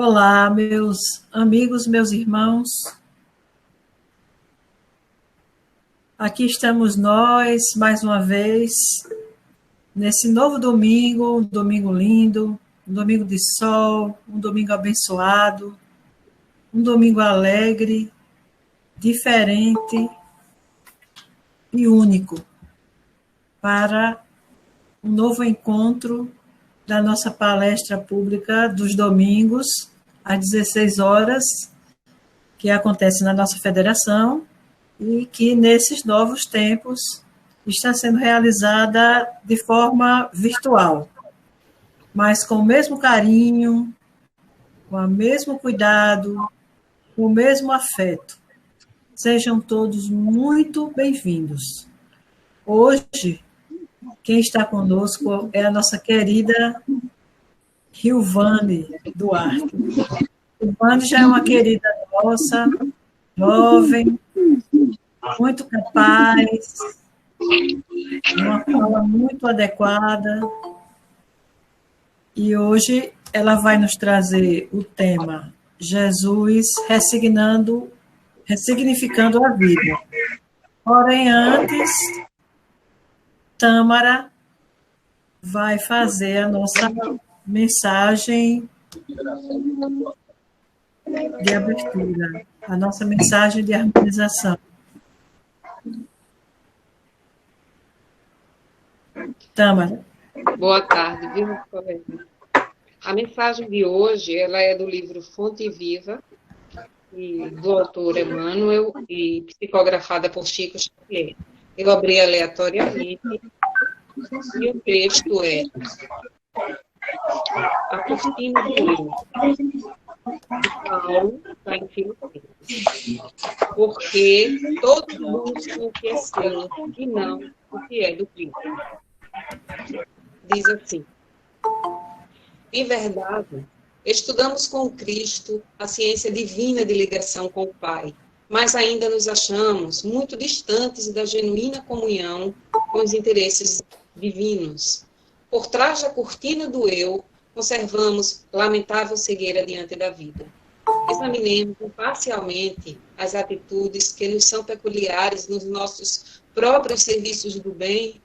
Olá, meus amigos, meus irmãos. Aqui estamos nós, mais uma vez, nesse novo domingo, um domingo lindo, um domingo de sol, um domingo abençoado, um domingo alegre, diferente e único, para um novo encontro da nossa palestra pública dos domingos, às 16 horas, que acontece na nossa federação, e que, nesses novos tempos, está sendo realizada de forma virtual, mas com o mesmo carinho, com o mesmo cuidado, com o mesmo afeto. Sejam todos muito bem-vindos. Hoje, quem está conosco é a nossa querida Rilvane Duarte. Rilvane já é uma querida nossa, jovem, muito capaz, uma fala muito adequada, e hoje ela vai nos trazer o tema Jesus ressignificando a vida. Porém, antes, Tâmara vai fazer a nossa mensagem de abertura, a nossa mensagem de harmonização. Tâmara. Boa tarde, viu, colega? A mensagem de hoje ela é do livro Fonte Viva, do autor Emmanuel e psicografada por Chico Xavier. Eu abri aleatoriamente e o texto é A Cortina do Eu, de Paulo, está em Filipenses. Porque todos buscam o que é seu e não o que é do Cristo. Diz assim: em verdade, estudamos com Cristo a ciência divina de ligação com o Pai, mas ainda nos achamos muito distantes da genuína comunhão com os interesses divinos. Por trás da cortina do eu, conservamos lamentável cegueira diante da vida. Examinemos imparcialmente as atitudes que nos são peculiares nos nossos próprios serviços do bem,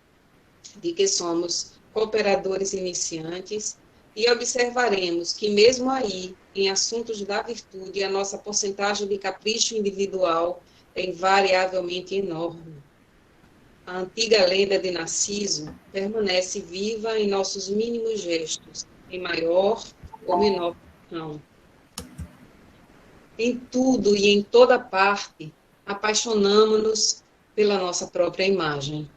de que somos cooperadores iniciantes, e observaremos que mesmo aí, em assuntos da virtude, a nossa porcentagem de capricho individual é invariavelmente enorme. A antiga lenda de Narciso permanece viva em nossos mínimos gestos, em maior ou menor proporção. Em tudo e em toda parte, apaixonamo-nos pela nossa própria imagem.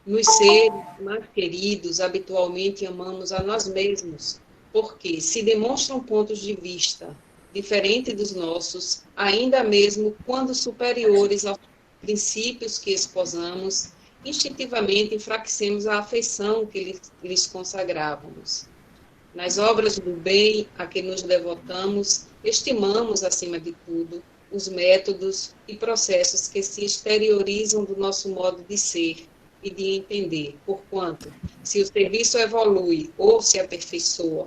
Nos seres mais queridos, habitualmente amamos a nós mesmos, porque se demonstram pontos de vista diferentes dos nossos, ainda mesmo quando superiores aos princípios que esposamos, instintivamente enfraquecemos a afeição que lhes consagrávamos. Nas obras do bem a que nos devotamos, estimamos, acima de tudo, os métodos e processos que se exteriorizam do nosso modo de ser e de entender, porquanto, se o serviço evolui ou se aperfeiçoa,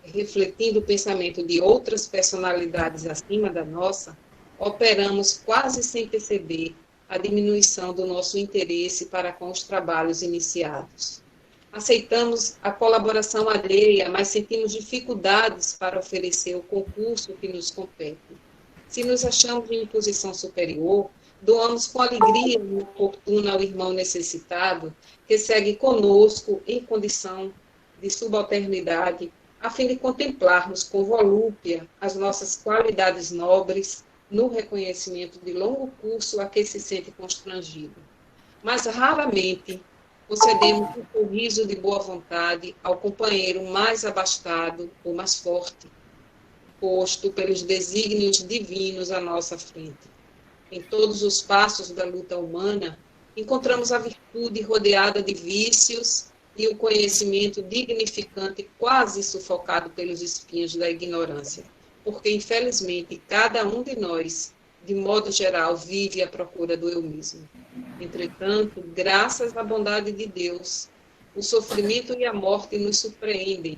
refletindo o pensamento de outras personalidades acima da nossa, operamos quase sem perceber a diminuição do nosso interesse para com os trabalhos iniciados. Aceitamos a colaboração alheia, mas sentimos dificuldades para oferecer o concurso que nos compete. Se nos achamos em posição superior, doamos com alegria e fortuna ao irmão necessitado, que segue conosco em condição de subalternidade, a fim de contemplarmos com volúpia as nossas qualidades nobres, no reconhecimento de longo curso a que se sente constrangido. Mas raramente concedemos um sorriso de boa vontade ao companheiro mais abastado ou mais forte, posto pelos desígnios divinos à nossa frente. Em todos os passos da luta humana, encontramos a virtude rodeada de vícios e o conhecimento dignificante quase sufocado pelos espinhos da ignorância, porque, infelizmente, cada um de nós, de modo geral, vive à procura do eu mesmo. Entretanto, graças à bondade de Deus, o sofrimento e a morte nos surpreendem,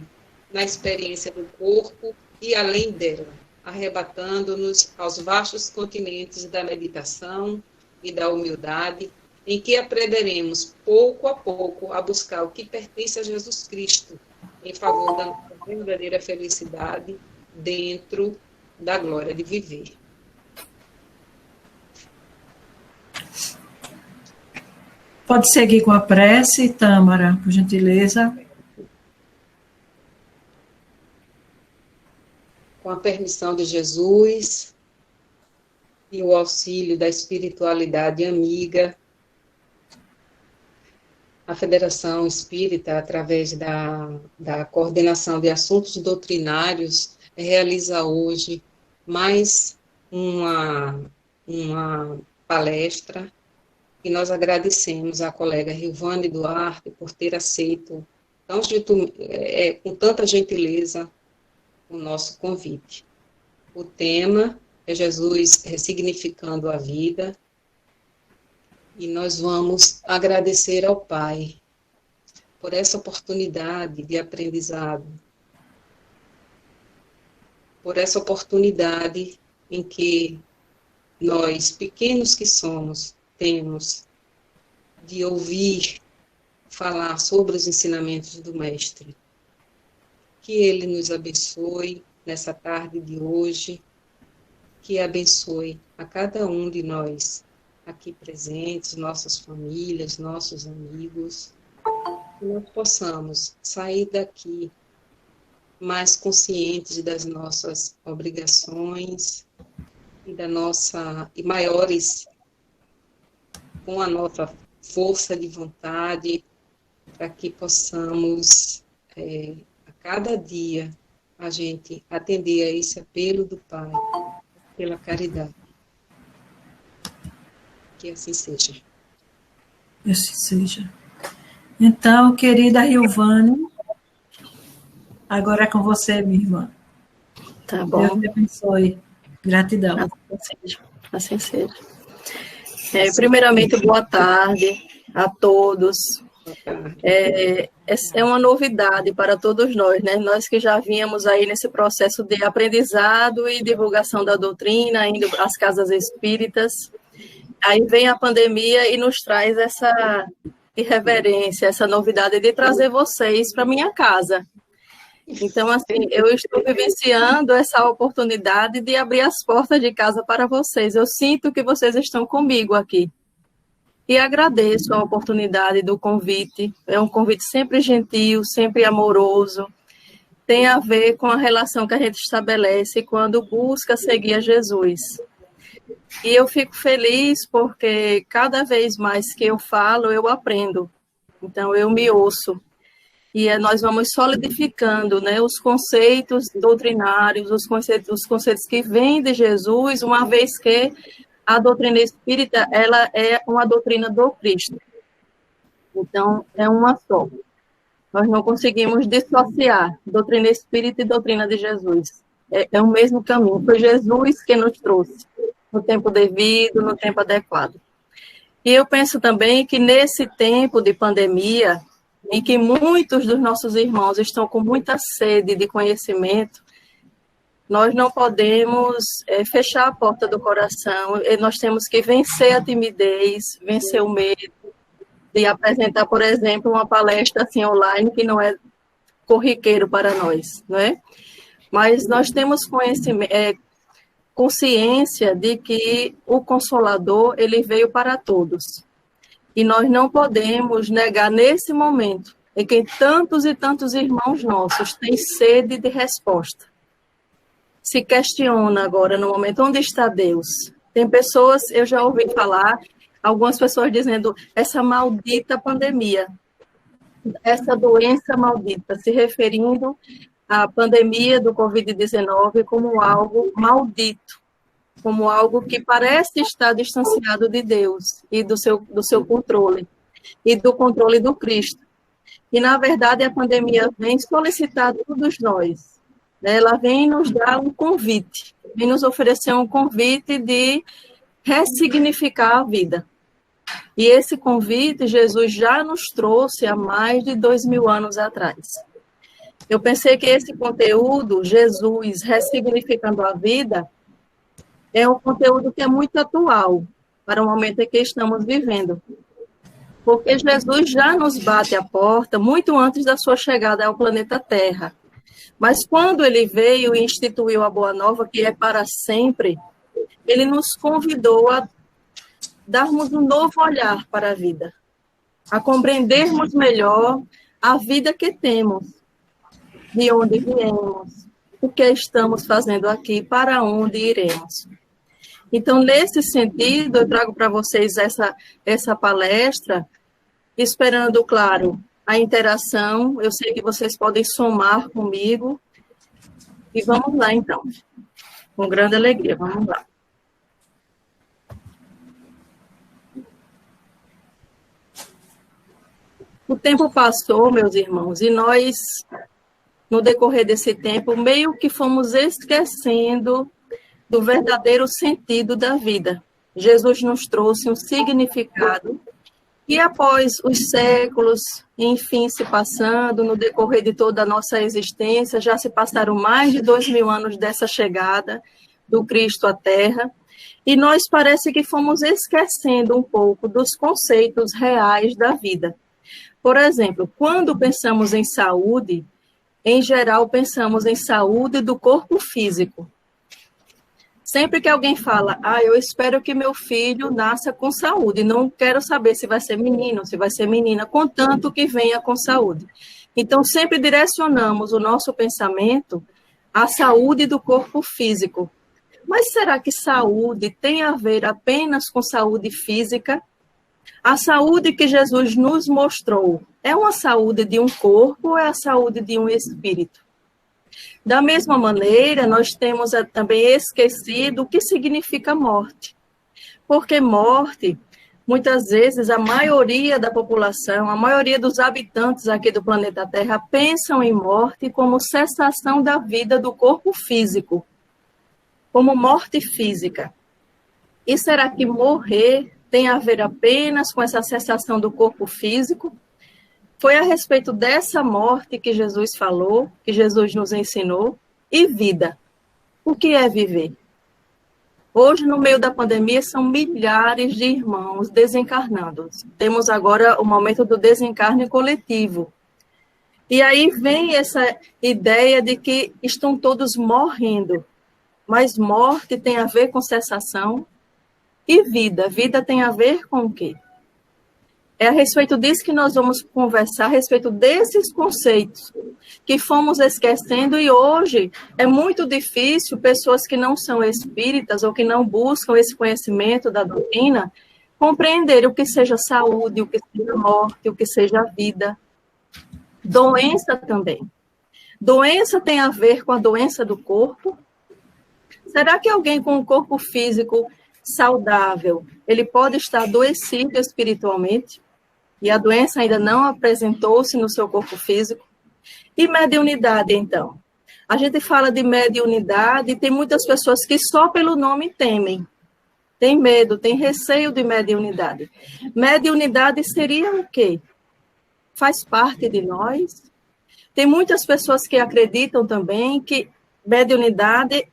na experiência do corpo e além dela, arrebatando-nos aos vastos continentes da meditação e da humildade, em que aprenderemos pouco a pouco a buscar o que pertence a Jesus Cristo, em favor da nossa verdadeira felicidade dentro da glória de viver. Pode seguir com a prece, Tâmara, por gentileza. Com a permissão de Jesus e o auxílio da espiritualidade amiga, a Federação Espírita, através da coordenação de assuntos doutrinários, realiza hoje mais uma palestra, e nós agradecemos à colega Rilvane Duarte por ter aceito com tanta gentileza o nosso convite. O tema é Jesus ressignificando a vida, e nós vamos agradecer ao Pai por essa oportunidade de aprendizado, por essa oportunidade em que nós, pequenos que somos, temos de ouvir falar sobre os ensinamentos do Mestre. Que Ele nos abençoe nessa tarde de hoje, que abençoe a cada um de nós aqui presentes, nossas famílias, nossos amigos, que nós possamos sair daqui mais conscientes das nossas obrigações e maiores com a nossa força de vontade, para que possamos a cada dia a gente atender a esse apelo do Pai pela caridade. Que assim seja. Que assim seja. Então, querida Rilvane, agora é com você, minha irmã. Tá bom. Deus te abençoe. Gratidão. Assim seja. Primeiramente, boa tarde a todos. É uma novidade para todos nós, né? Nós que já vínhamos aí nesse processo de aprendizado e divulgação da doutrina, indo às casas espíritas. Aí vem a pandemia e nos traz essa irreverência, essa novidade de trazer vocês para minha casa. Então, assim, eu estou vivenciando essa oportunidade de abrir as portas de casa para vocês. Eu sinto que vocês estão comigo aqui. E agradeço a oportunidade do convite. É um convite sempre gentil, sempre amoroso. Tem a ver com a relação que a gente estabelece quando busca seguir a Jesus. E eu fico feliz porque cada vez mais que eu falo, eu aprendo. Então, eu me ouço. E nós vamos solidificando, né, os conceitos doutrinários, os conceitos que vêm de Jesus, uma vez que a doutrina espírita ela é uma doutrina do Cristo. Então, é uma só. Nós não conseguimos dissociar doutrina espírita e doutrina de Jesus. É o mesmo caminho. Foi Jesus que nos trouxe no tempo devido, no tempo adequado. E eu penso também que nesse tempo de pandemia, em que muitos dos nossos irmãos estão com muita sede de conhecimento, nós não podemos fechar a porta do coração, nós temos que vencer a timidez, vencer o medo de apresentar, por exemplo, uma palestra assim online que não é corriqueiro para nós, não é? Mas nós temos consciência de que o Consolador, ele veio para todos. E nós não podemos negar nesse momento em que tantos e tantos irmãos nossos têm sede de resposta. Se questiona agora, no momento, onde está Deus? Tem pessoas, eu já ouvi falar, algumas pessoas dizendo, essa maldita pandemia, essa doença maldita, se referindo à pandemia do Covid-19 como algo maldito, como algo que parece estar distanciado de Deus e do seu controle, e do controle do Cristo. E, na verdade, a pandemia vem solicitar a todos nós, né? Ela vem nos dar um convite, vem nos oferecer um convite de ressignificar a vida. E esse convite, Jesus já nos trouxe há mais de 2000 anos atrás. Eu pensei que esse conteúdo, Jesus ressignificando a vida, é um conteúdo que é muito atual para o momento em que estamos vivendo. Porque Jesus já nos bate a porta muito antes da sua chegada ao planeta Terra. Mas quando ele veio e instituiu a Boa Nova, que é para sempre, ele nos convidou a darmos um novo olhar para a vida, a compreendermos melhor a vida que temos, de onde viemos, o que estamos fazendo aqui, para onde iremos. Então, nesse sentido, eu trago para vocês essa palestra, esperando, claro, a interação. Eu sei que vocês podem somar comigo. E vamos lá, então. Com grande alegria, vamos lá. O tempo passou, meus irmãos, e nós, no decorrer desse tempo, meio que fomos esquecendo do verdadeiro sentido da vida. Jesus nos trouxe um significado e após os séculos, enfim, se passando, no decorrer de toda a nossa existência, já se passaram mais de 2000 anos dessa chegada do Cristo à Terra, e nós parece que fomos esquecendo um pouco dos conceitos reais da vida. Por exemplo, quando pensamos em saúde, em geral pensamos em saúde do corpo físico. Sempre que alguém fala, eu espero que meu filho nasça com saúde, não quero saber se vai ser menino, se vai ser menina, contanto que venha com saúde. Então, sempre direcionamos o nosso pensamento à saúde do corpo físico. Mas será que saúde tem a ver apenas com saúde física? A saúde que Jesus nos mostrou é uma saúde de um corpo ou é a saúde de um espírito? Da mesma maneira, nós temos também esquecido o que significa morte. Porque morte, muitas vezes, a maioria da população, a maioria dos habitantes aqui do planeta Terra pensam em morte como cessação da vida do corpo físico, como morte física. E será que morrer tem a ver apenas com essa cessação do corpo físico? Foi a respeito dessa morte que Jesus falou, que Jesus nos ensinou, e vida. O que é viver? Hoje, no meio da pandemia, são milhares de irmãos desencarnando. Temos agora o momento do desencarne coletivo. E aí vem essa ideia de que estão todos morrendo. Mas morte tem a ver com cessação e vida. Vida tem a ver com o quê? É a respeito disso que nós vamos conversar, a respeito desses conceitos que fomos esquecendo, e hoje é muito difícil pessoas que não são espíritas ou que não buscam esse conhecimento da doutrina compreender o que seja saúde, o que seja morte, o que seja vida. Doença também. Doença tem a ver com a doença do corpo? Será que alguém com um corpo físico saudável, ele pode estar adoecido espiritualmente? E a doença ainda não apresentou-se no seu corpo físico? E mediunidade, então? A gente fala de mediunidade e tem muitas pessoas que só pelo nome temem. Tem medo, tem receio de mediunidade. Mediunidade seria o quê? Faz parte de nós? Tem muitas pessoas que acreditam também que mediunidade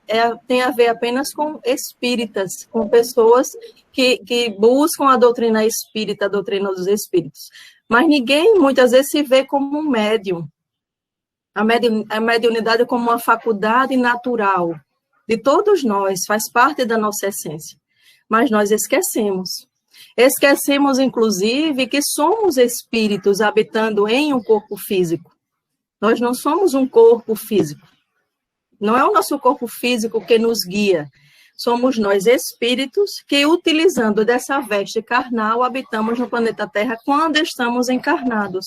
tem a ver apenas com espíritas, com pessoas que buscam a doutrina espírita, a doutrina dos espíritos. Mas ninguém, muitas vezes, se vê como um médium. A mediunidade é como uma faculdade natural de todos nós, faz parte da nossa essência. Mas nós esquecemos. Esquecemos, inclusive, que somos espíritos habitando em um corpo físico. Nós não somos um corpo físico. Não é o nosso corpo físico que nos guia. Somos nós espíritos que, utilizando dessa veste carnal, habitamos no planeta Terra quando estamos encarnados.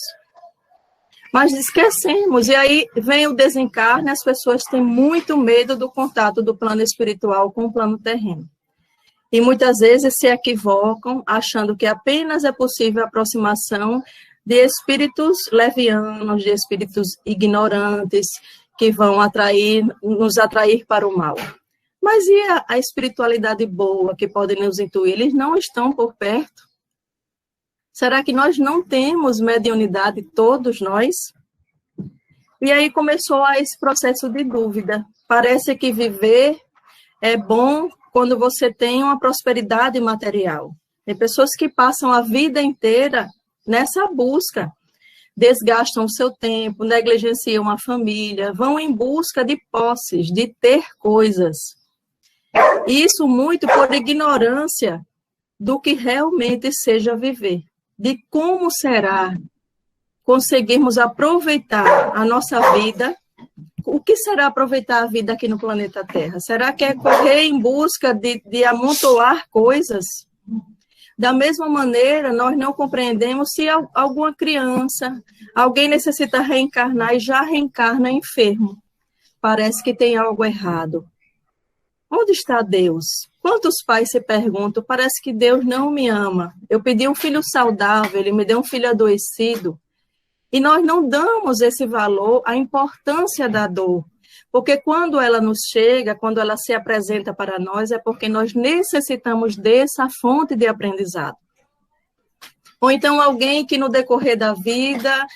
Mas esquecemos, e aí vem o desencarne, as pessoas têm muito medo do contato do plano espiritual com o plano terreno. E muitas vezes se equivocam, achando que apenas é possível a aproximação de espíritos levianos, de espíritos ignorantes, que vão nos atrair para o mal. Mas e a espiritualidade boa que pode nos intuir? Eles não estão por perto? Será que nós não temos mediunidade, todos nós? E aí começou esse processo de dúvida. Parece que viver é bom quando você tem uma prosperidade material. Tem pessoas que passam a vida inteira nessa busca, desgastam o seu tempo, negligenciam a família, vão em busca de posses, de ter coisas. Isso muito por ignorância do que realmente seja viver, de como será conseguirmos aproveitar a nossa vida. O que será aproveitar a vida aqui no planeta Terra? Será que é correr em busca de amontoar coisas? Da mesma maneira, nós não compreendemos se alguma criança, alguém necessita reencarnar e já reencarna enfermo. Parece que tem algo errado. Onde está Deus? Quantos pais se perguntam, parece que Deus não me ama. Eu pedi um filho saudável, ele me deu um filho adoecido. E nós não damos esse valor à importância da dor. Porque quando ela nos chega, quando ela se apresenta para nós, é porque nós necessitamos dessa fonte de aprendizado. Ou então alguém que no decorrer da vida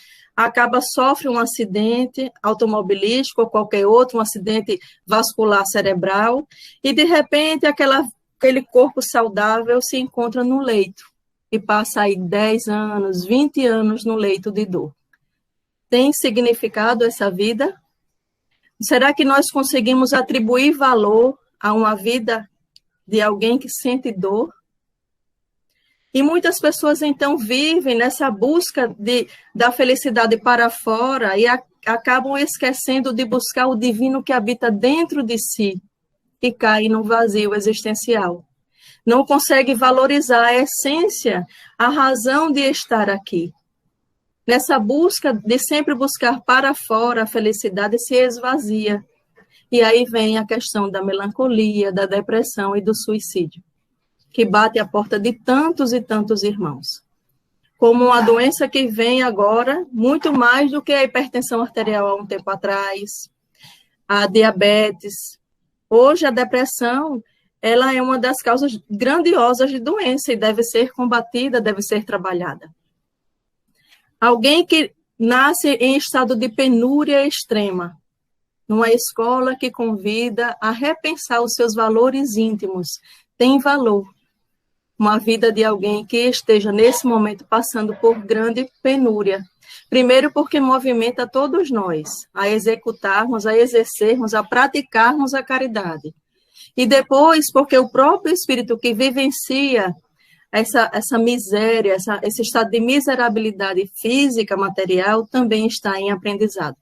sofre um acidente automobilístico ou qualquer outro, um acidente vascular cerebral, e de repente aquele corpo saudável se encontra no leito e passa aí 10 anos, 20 anos no leito de dor. Tem significado essa vida? Será que nós conseguimos atribuir valor a uma vida de alguém que sente dor? E muitas pessoas, então, vivem nessa busca da felicidade para fora e acabam esquecendo de buscar o divino que habita dentro de si e caem no vazio existencial. Não consegue valorizar a essência, a razão de estar aqui. Nessa busca de sempre buscar para fora a felicidade se esvazia. E aí vem a questão da melancolia, da depressão e do suicídio, que bate a porta de tantos e tantos irmãos. Como uma doença que vem agora, muito mais do que a hipertensão arterial há um tempo atrás, a diabetes. Hoje a depressão, ela é uma das causas grandiosas de doença e deve ser combatida, deve ser trabalhada. Alguém que nasce em estado de penúria extrema, numa escola que convida a repensar os seus valores íntimos, tem valor. Uma vida de alguém que esteja, nesse momento, passando por grande penúria. Primeiro, porque movimenta todos nós a executarmos, a exercermos, a praticarmos a caridade. E depois, porque o próprio espírito que vivencia essa miséria, esse estado de miserabilidade física, material, também está em aprendizado.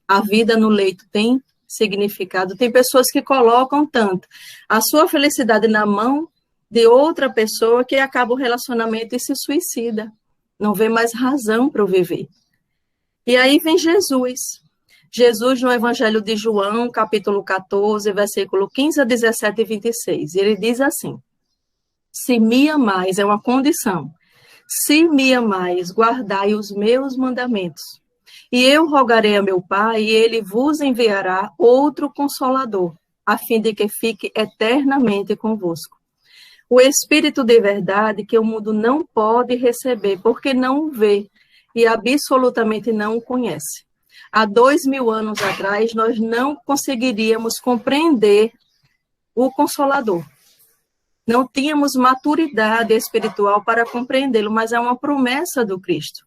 A vida no leito tem significado. Tem pessoas que colocam tanto a sua felicidade na mão de outra pessoa que acaba o relacionamento e se suicida. Não vê mais razão para o viver. E aí vem Jesus. Jesus, no Evangelho de João, capítulo 14, versículo 15 a 17 e 26. Ele diz assim: se me amais, é uma condição, se me amais, guardai os meus mandamentos. E eu rogarei a meu Pai, e ele vos enviará outro Consolador, a fim de que fique eternamente convosco. O Espírito de verdade que o mundo não pode receber, porque não o vê e absolutamente não o conhece. Há 2000 anos atrás, nós não conseguiríamos compreender o Consolador. Não tínhamos maturidade espiritual para compreendê-lo, mas é uma promessa do Cristo.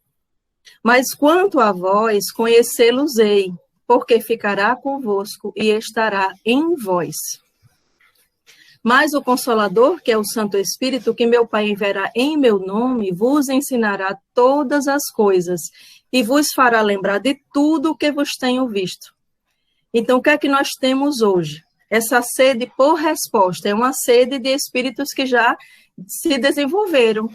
Mas quanto a vós, conhecê-los-ei, porque ficará convosco e estará em vós. Mas o Consolador, que é o Santo Espírito, que meu Pai enviará em meu nome, vos ensinará todas as coisas e vos fará lembrar de tudo o que vos tenho visto. Então, o que é que nós temos hoje? Essa sede por resposta, é uma sede de espíritos que já se desenvolveram.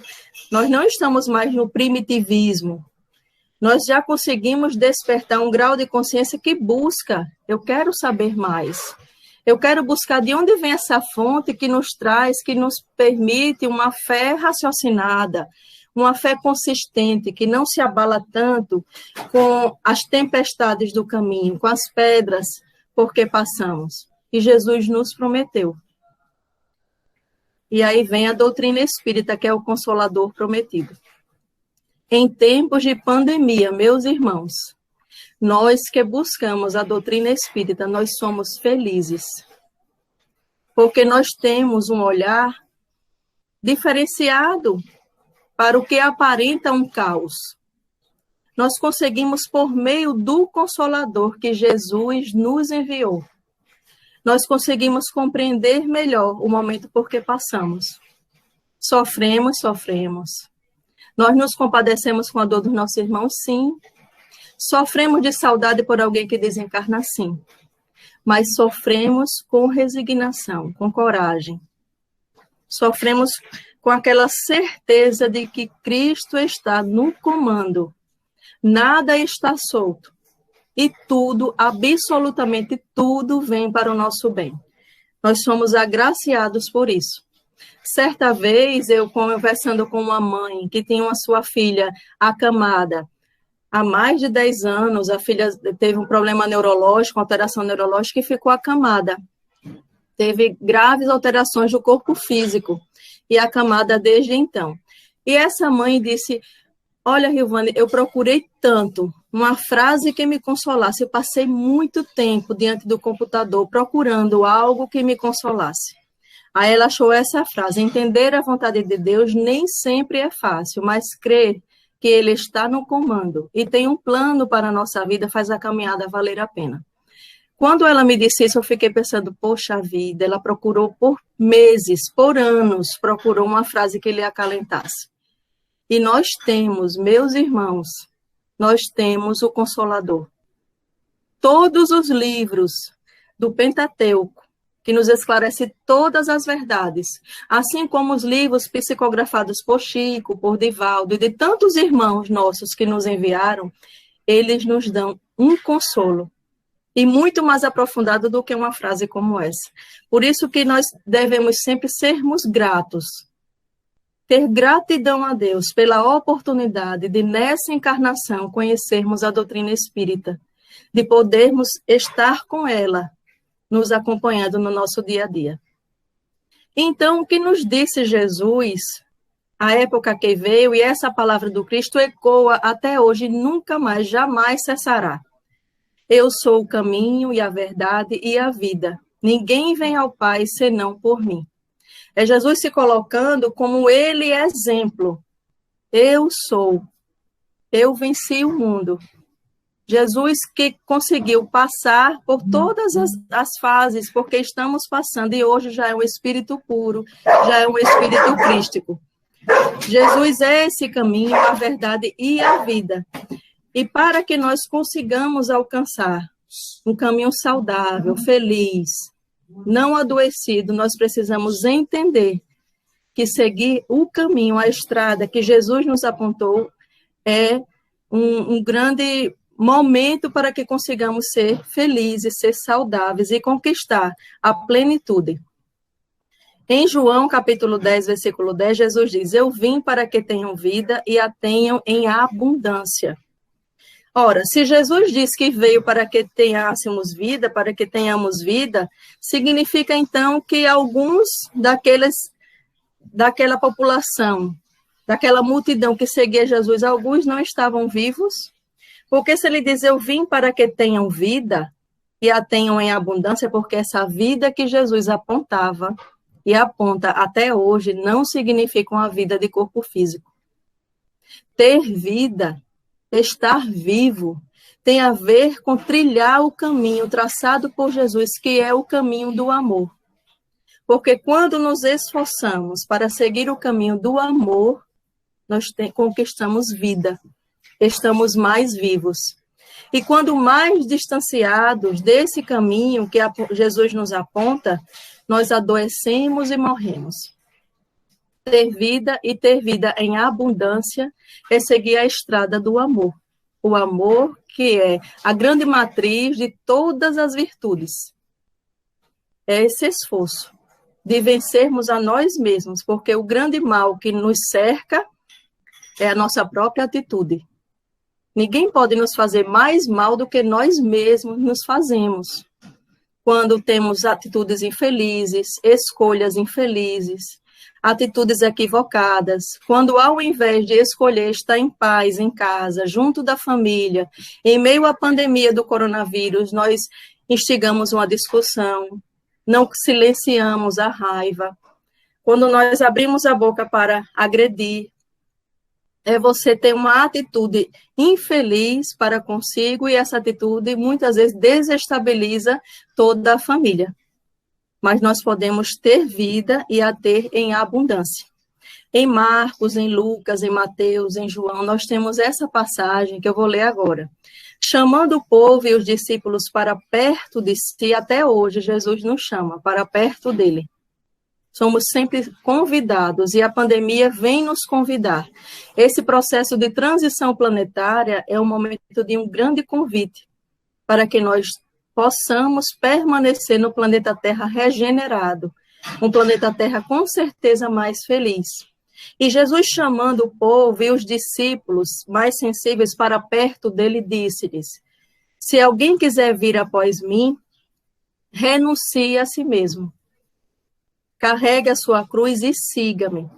Nós não estamos mais no primitivismo. Nós já conseguimos despertar um grau de consciência que busca. Eu quero saber mais. Eu quero buscar de onde vem essa fonte que nos traz, que nos permite uma fé raciocinada, uma fé consistente, que não se abala tanto com as tempestades do caminho, com as pedras por que passamos. E Jesus nos prometeu. E aí vem a doutrina espírita, que é o Consolador prometido. Em tempos de pandemia, meus irmãos, Nós que buscamos a doutrina espírita, nós somos felizes, porque nós temos um olhar diferenciado para o que aparenta um caos. Nós conseguimos, por meio do Consolador que Jesus nos enviou, nós conseguimos compreender melhor o momento por que passamos. Sofremos. Nós nos compadecemos com a dor dos nossos irmãos, sim. Sofremos de saudade por alguém que desencarna, sim. Mas sofremos com resignação, com coragem. Sofremos com aquela certeza de que Cristo está no comando. Nada está solto. E tudo, absolutamente tudo, vem para o nosso bem. Nós somos agraciados por isso. Certa vez, eu conversando com uma mãe que tinha uma sua filha acamada, há mais de 10 anos, a filha teve um problema neurológico, uma alteração neurológica, e ficou acamada. Teve graves alterações do corpo físico, e acamada desde então. E essa mãe disse, olha, Rilvane, eu procurei tanto uma frase que me consolasse, eu passei muito tempo diante do computador procurando algo que me consolasse. Aí ela achou essa frase, entender a vontade de Deus nem sempre é fácil, mas crer que Ele está no comando e tem um plano para a nossa vida faz a caminhada valer a pena. Quando ela me disse isso, eu fiquei pensando, poxa vida, ela procurou por meses, por anos, procurou uma frase que lhe acalentasse. E nós temos, meus irmãos, nós temos o Consolador. Todos os livros do Pentateuco, que nos esclarece todas as verdades, assim como os livros psicografados por Chico, por Divaldo e de tantos irmãos nossos que nos enviaram, eles nos dão um consolo. E muito mais aprofundado do que uma frase como essa. Por isso que nós devemos sempre sermos gratos. Ter gratidão a Deus pela oportunidade de, nessa encarnação, conhecermos a doutrina espírita, de podermos estar com ela, nos acompanhando no nosso dia a dia. Então, o que nos disse Jesus, a época que veio, e essa palavra do Cristo ecoa até hoje, nunca mais, jamais cessará. Eu sou o caminho e a verdade e a vida. Ninguém vem ao Pai senão por mim. É Jesus se colocando como ele é exemplo. Eu sou. Eu venci o mundo. Jesus que conseguiu passar por todas as fases, porque estamos passando, e hoje já é um espírito puro, já é um espírito crístico. Jesus é esse caminho, a verdade e a vida. E para que nós consigamos alcançar um caminho saudável, feliz, não adoecido, nós precisamos entender que seguir o caminho, a estrada que Jesus nos apontou é um grande momento para que consigamos ser felizes, ser saudáveis e conquistar a plenitude. Em João, capítulo 10, versículo 10, Jesus diz, eu vim para que tenham vida e a tenham em abundância. Ora, se Jesus diz que veio para que tenhamos vida, significa então que alguns daquela população, daquela multidão que seguia Jesus, alguns não estavam vivos? Porque se ele diz, eu vim para que tenham vida e a tenham em abundância, porque essa vida que Jesus apontava e aponta até hoje não significa uma vida de corpo físico. Ter vida, estar vivo, tem a ver com trilhar o caminho traçado por Jesus, que é o caminho do amor. Porque quando nos esforçamos para seguir o caminho do amor, nós conquistamos vida, estamos mais vivos. E quando mais distanciados desse caminho que Jesus nos aponta, nós adoecemos e morremos. Ter vida e ter vida em abundância é seguir a estrada do amor. O amor que é a grande matriz de todas as virtudes. É esse esforço de vencermos a nós mesmos, porque o grande mal que nos cerca é a nossa própria atitude. Ninguém pode nos fazer mais mal do que nós mesmos nos fazemos. quando temos atitudes infelizes, escolhas infelizes, atitudes equivocadas, quando ao invés de escolher estar em paz em casa, junto da família, em meio à pandemia do coronavírus, nós instigamos uma discussão, não silenciamos a raiva. Quando nós abrimos a boca para agredir, é você ter uma atitude infeliz para consigo e essa atitude muitas vezes desestabiliza toda a família. Mas nós podemos ter vida e a ter em abundância. Em Marcos, em Lucas, em Mateus, em João, nós temos essa passagem que eu vou ler agora. Chamando o povo e os discípulos para perto de si, até hoje Jesus nos chama para perto dele. Somos sempre convidados e a pandemia vem nos convidar. Esse processo de transição planetária é um momento de um grande convite para que nós possamos permanecer no planeta Terra regenerado, um planeta Terra com certeza mais feliz. E Jesus, chamando o povo e os discípulos mais sensíveis para perto dele, disse-lhes: se alguém quiser vir após mim, renuncie a si mesmo. Carregue a sua cruz e siga-me.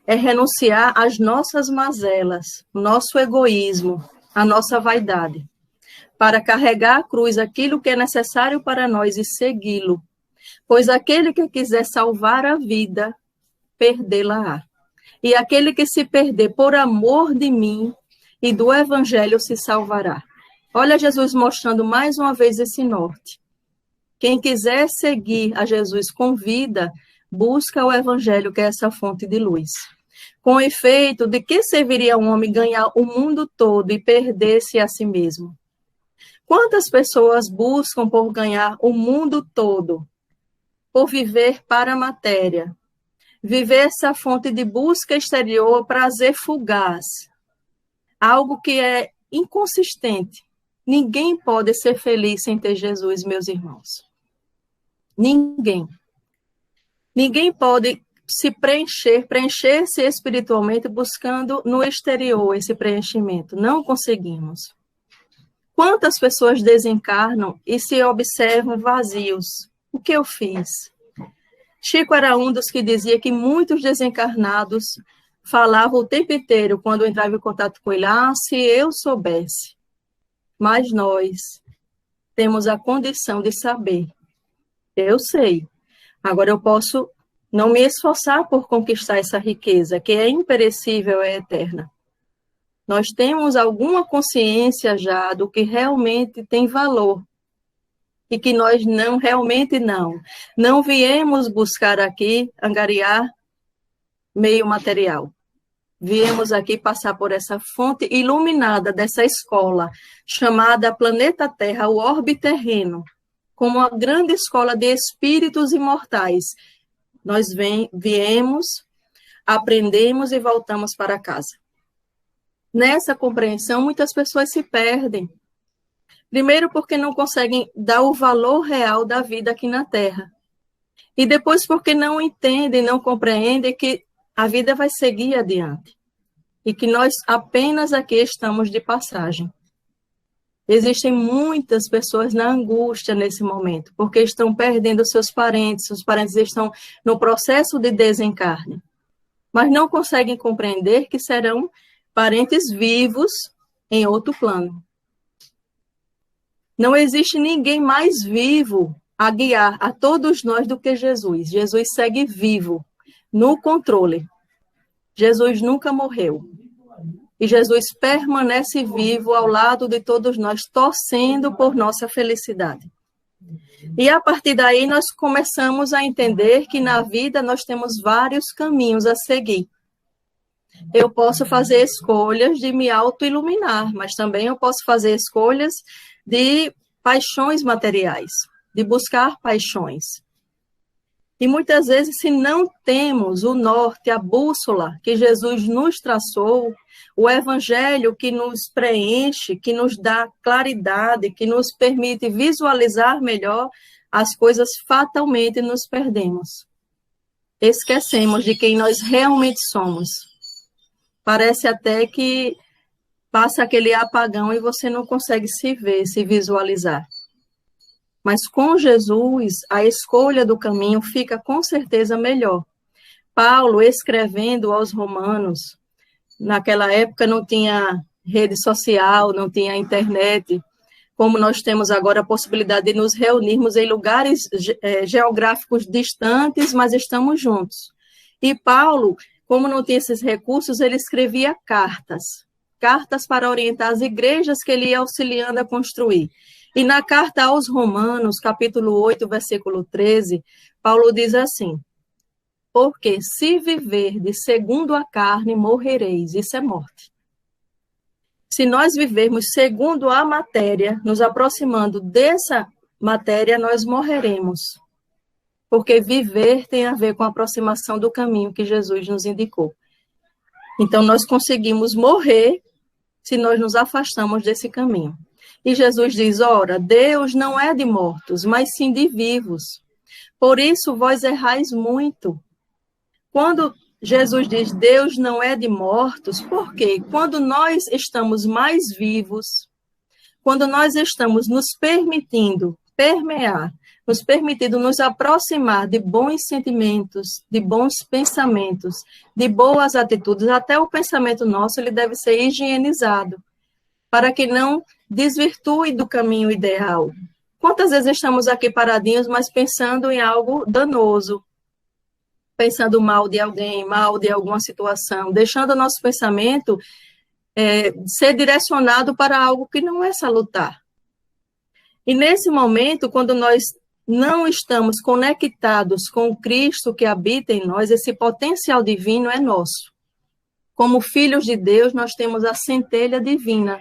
É renunciar às nossas mazelas, nosso egoísmo, a nossa vaidade, para carregar a cruz aquilo que é necessário para nós e segui-lo. Pois aquele que quiser salvar a vida, perdê-la-á. E aquele que se perder por amor de mim e do evangelho se salvará. Olha Jesus mostrando mais uma vez esse norte. Quem quiser seguir a Jesus com vida, busca o evangelho, que é essa fonte de luz. Com efeito, de que serviria um homem ganhar o mundo todo e perder-se a si mesmo? Quantas pessoas buscam por ganhar o mundo todo, por viver para a matéria, viver essa fonte de busca exterior, prazer fugaz, algo que é inconsistente. Ninguém pode ser feliz sem ter Jesus, meus irmãos. Ninguém. Ninguém pode se preencher-se espiritualmente buscando no exterior esse preenchimento. Não conseguimos. Quantas pessoas desencarnam e se observam vazios? O que eu fiz? Chico era um dos que dizia que muitos desencarnados falavam o tempo inteiro, quando entrava em contato com ele, se eu soubesse. Mas nós temos a condição de saber. Eu sei. Agora eu posso não me esforçar por conquistar essa riqueza, que é imperecível, é eterna. Nós temos alguma consciência já do que realmente tem valor. E que nós não viemos buscar aqui, angariar meio material. Viemos aqui passar por essa fonte iluminada dessa escola, chamada Planeta Terra, o orbe terreno, como uma grande escola de espíritos imortais. Nós viemos, aprendemos e voltamos para casa. Nessa compreensão, muitas pessoas se perdem. Primeiro, porque não conseguem dar o valor real da vida aqui na Terra. E depois, porque não entendem, não compreendem que a vida vai seguir adiante. E que nós apenas aqui estamos de passagem. Existem muitas pessoas na angústia nesse momento, porque estão perdendo seus parentes, os parentes estão no processo de desencarne, mas não conseguem compreender que serão parentes vivos em outro plano. Não existe ninguém mais vivo a guiar a todos nós do que Jesus. Jesus segue vivo, no controle. Jesus nunca morreu. E Jesus permanece vivo ao lado de todos nós, torcendo por nossa felicidade. E a partir daí nós começamos a entender que na vida nós temos vários caminhos a seguir. Eu posso fazer escolhas de me auto-iluminar, mas também eu posso fazer escolhas de paixões materiais, de buscar paixões. E muitas vezes, se não temos o norte, a bússola que Jesus nos traçou, o evangelho que nos preenche, que nos dá claridade, que nos permite visualizar melhor as coisas, fatalmente nos perdemos. Esquecemos de quem nós realmente somos. Parece até que passa aquele apagão e você não consegue se ver, se visualizar. Mas com Jesus, a escolha do caminho fica com certeza melhor. Paulo, escrevendo aos Romanos, naquela época não tinha rede social, não tinha internet, como nós temos agora a possibilidade de nos reunirmos em lugares geográficos distantes, mas estamos juntos. E Paulo, como não tinha esses recursos, ele escrevia cartas para orientar as igrejas que ele ia auxiliando a construir. E na carta aos Romanos, capítulo 8, versículo 13, Paulo diz assim: porque se viverdes segundo a carne, morrereis. Isso é morte. Se nós vivermos segundo a matéria, nos aproximando dessa matéria, nós morreremos. Porque viver tem a ver com a aproximação do caminho que Jesus nos indicou. Então, nós conseguimos morrer se nós nos afastamos desse caminho. E Jesus diz, ora, Deus não é de mortos, mas sim de vivos. Por isso, vós errais muito. Quando Jesus diz Deus não é de mortos, por quê? Quando nós estamos mais vivos, quando nós estamos nos permitindo permear, nos permitindo nos aproximar de bons sentimentos, de bons pensamentos, de boas atitudes, até o pensamento nosso ele deve ser higienizado, para que não desvirtue do caminho ideal. Quantas vezes estamos aqui paradinhos, mas pensando em algo danoso, pensando mal de alguém, mal de alguma situação, deixando o nosso pensamento ser direcionado para algo que não é salutar. E nesse momento, quando nós não estamos conectados com o Cristo que habita em nós, esse potencial divino é nosso. Como filhos de Deus, nós temos a centelha divina,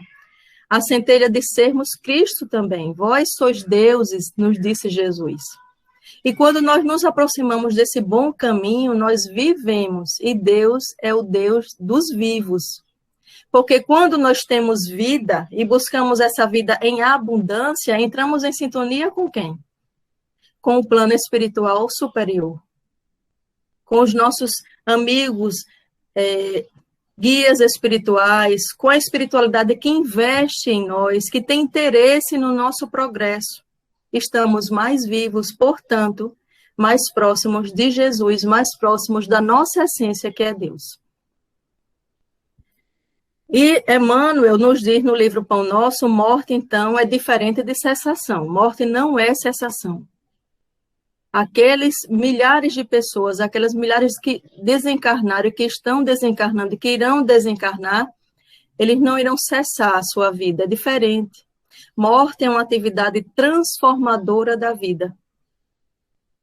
a centelha de sermos Cristo também. Vós sois deuses, nos disse Jesus. E quando nós nos aproximamos desse bom caminho, nós vivemos, e Deus é o Deus dos vivos. Porque quando nós temos vida e buscamos essa vida em abundância, entramos em sintonia com quem? Com o plano espiritual superior. Com os nossos amigos, guias espirituais, com a espiritualidade que investe em nós, que tem interesse no nosso progresso. Estamos mais vivos, portanto, mais próximos de Jesus, mais próximos da nossa essência, que é Deus. E Emmanuel nos diz no livro Pão Nosso, morte, então, é diferente de cessação. Morte não é cessação. Aqueles milhares de pessoas, aquelas milhares que desencarnaram e que estão desencarnando e que irão desencarnar, eles não irão cessar a sua vida, é diferente. Morte é uma atividade transformadora da vida.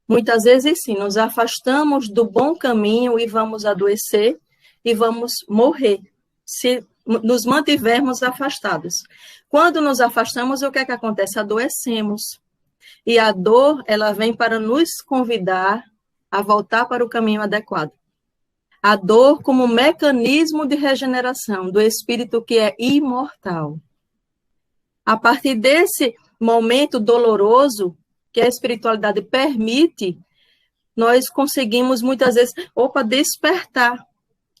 Muitas vezes, sim, nos afastamos do bom caminho e vamos adoecer e vamos morrer, se nos mantivermos afastados. Quando nos afastamos, o que é que acontece? Adoecemos. E a dor, ela vem para nos convidar a voltar para o caminho adequado. A dor como mecanismo de regeneração do espírito que é imortal. A partir desse momento doloroso que a espiritualidade permite, nós conseguimos muitas vezes, despertar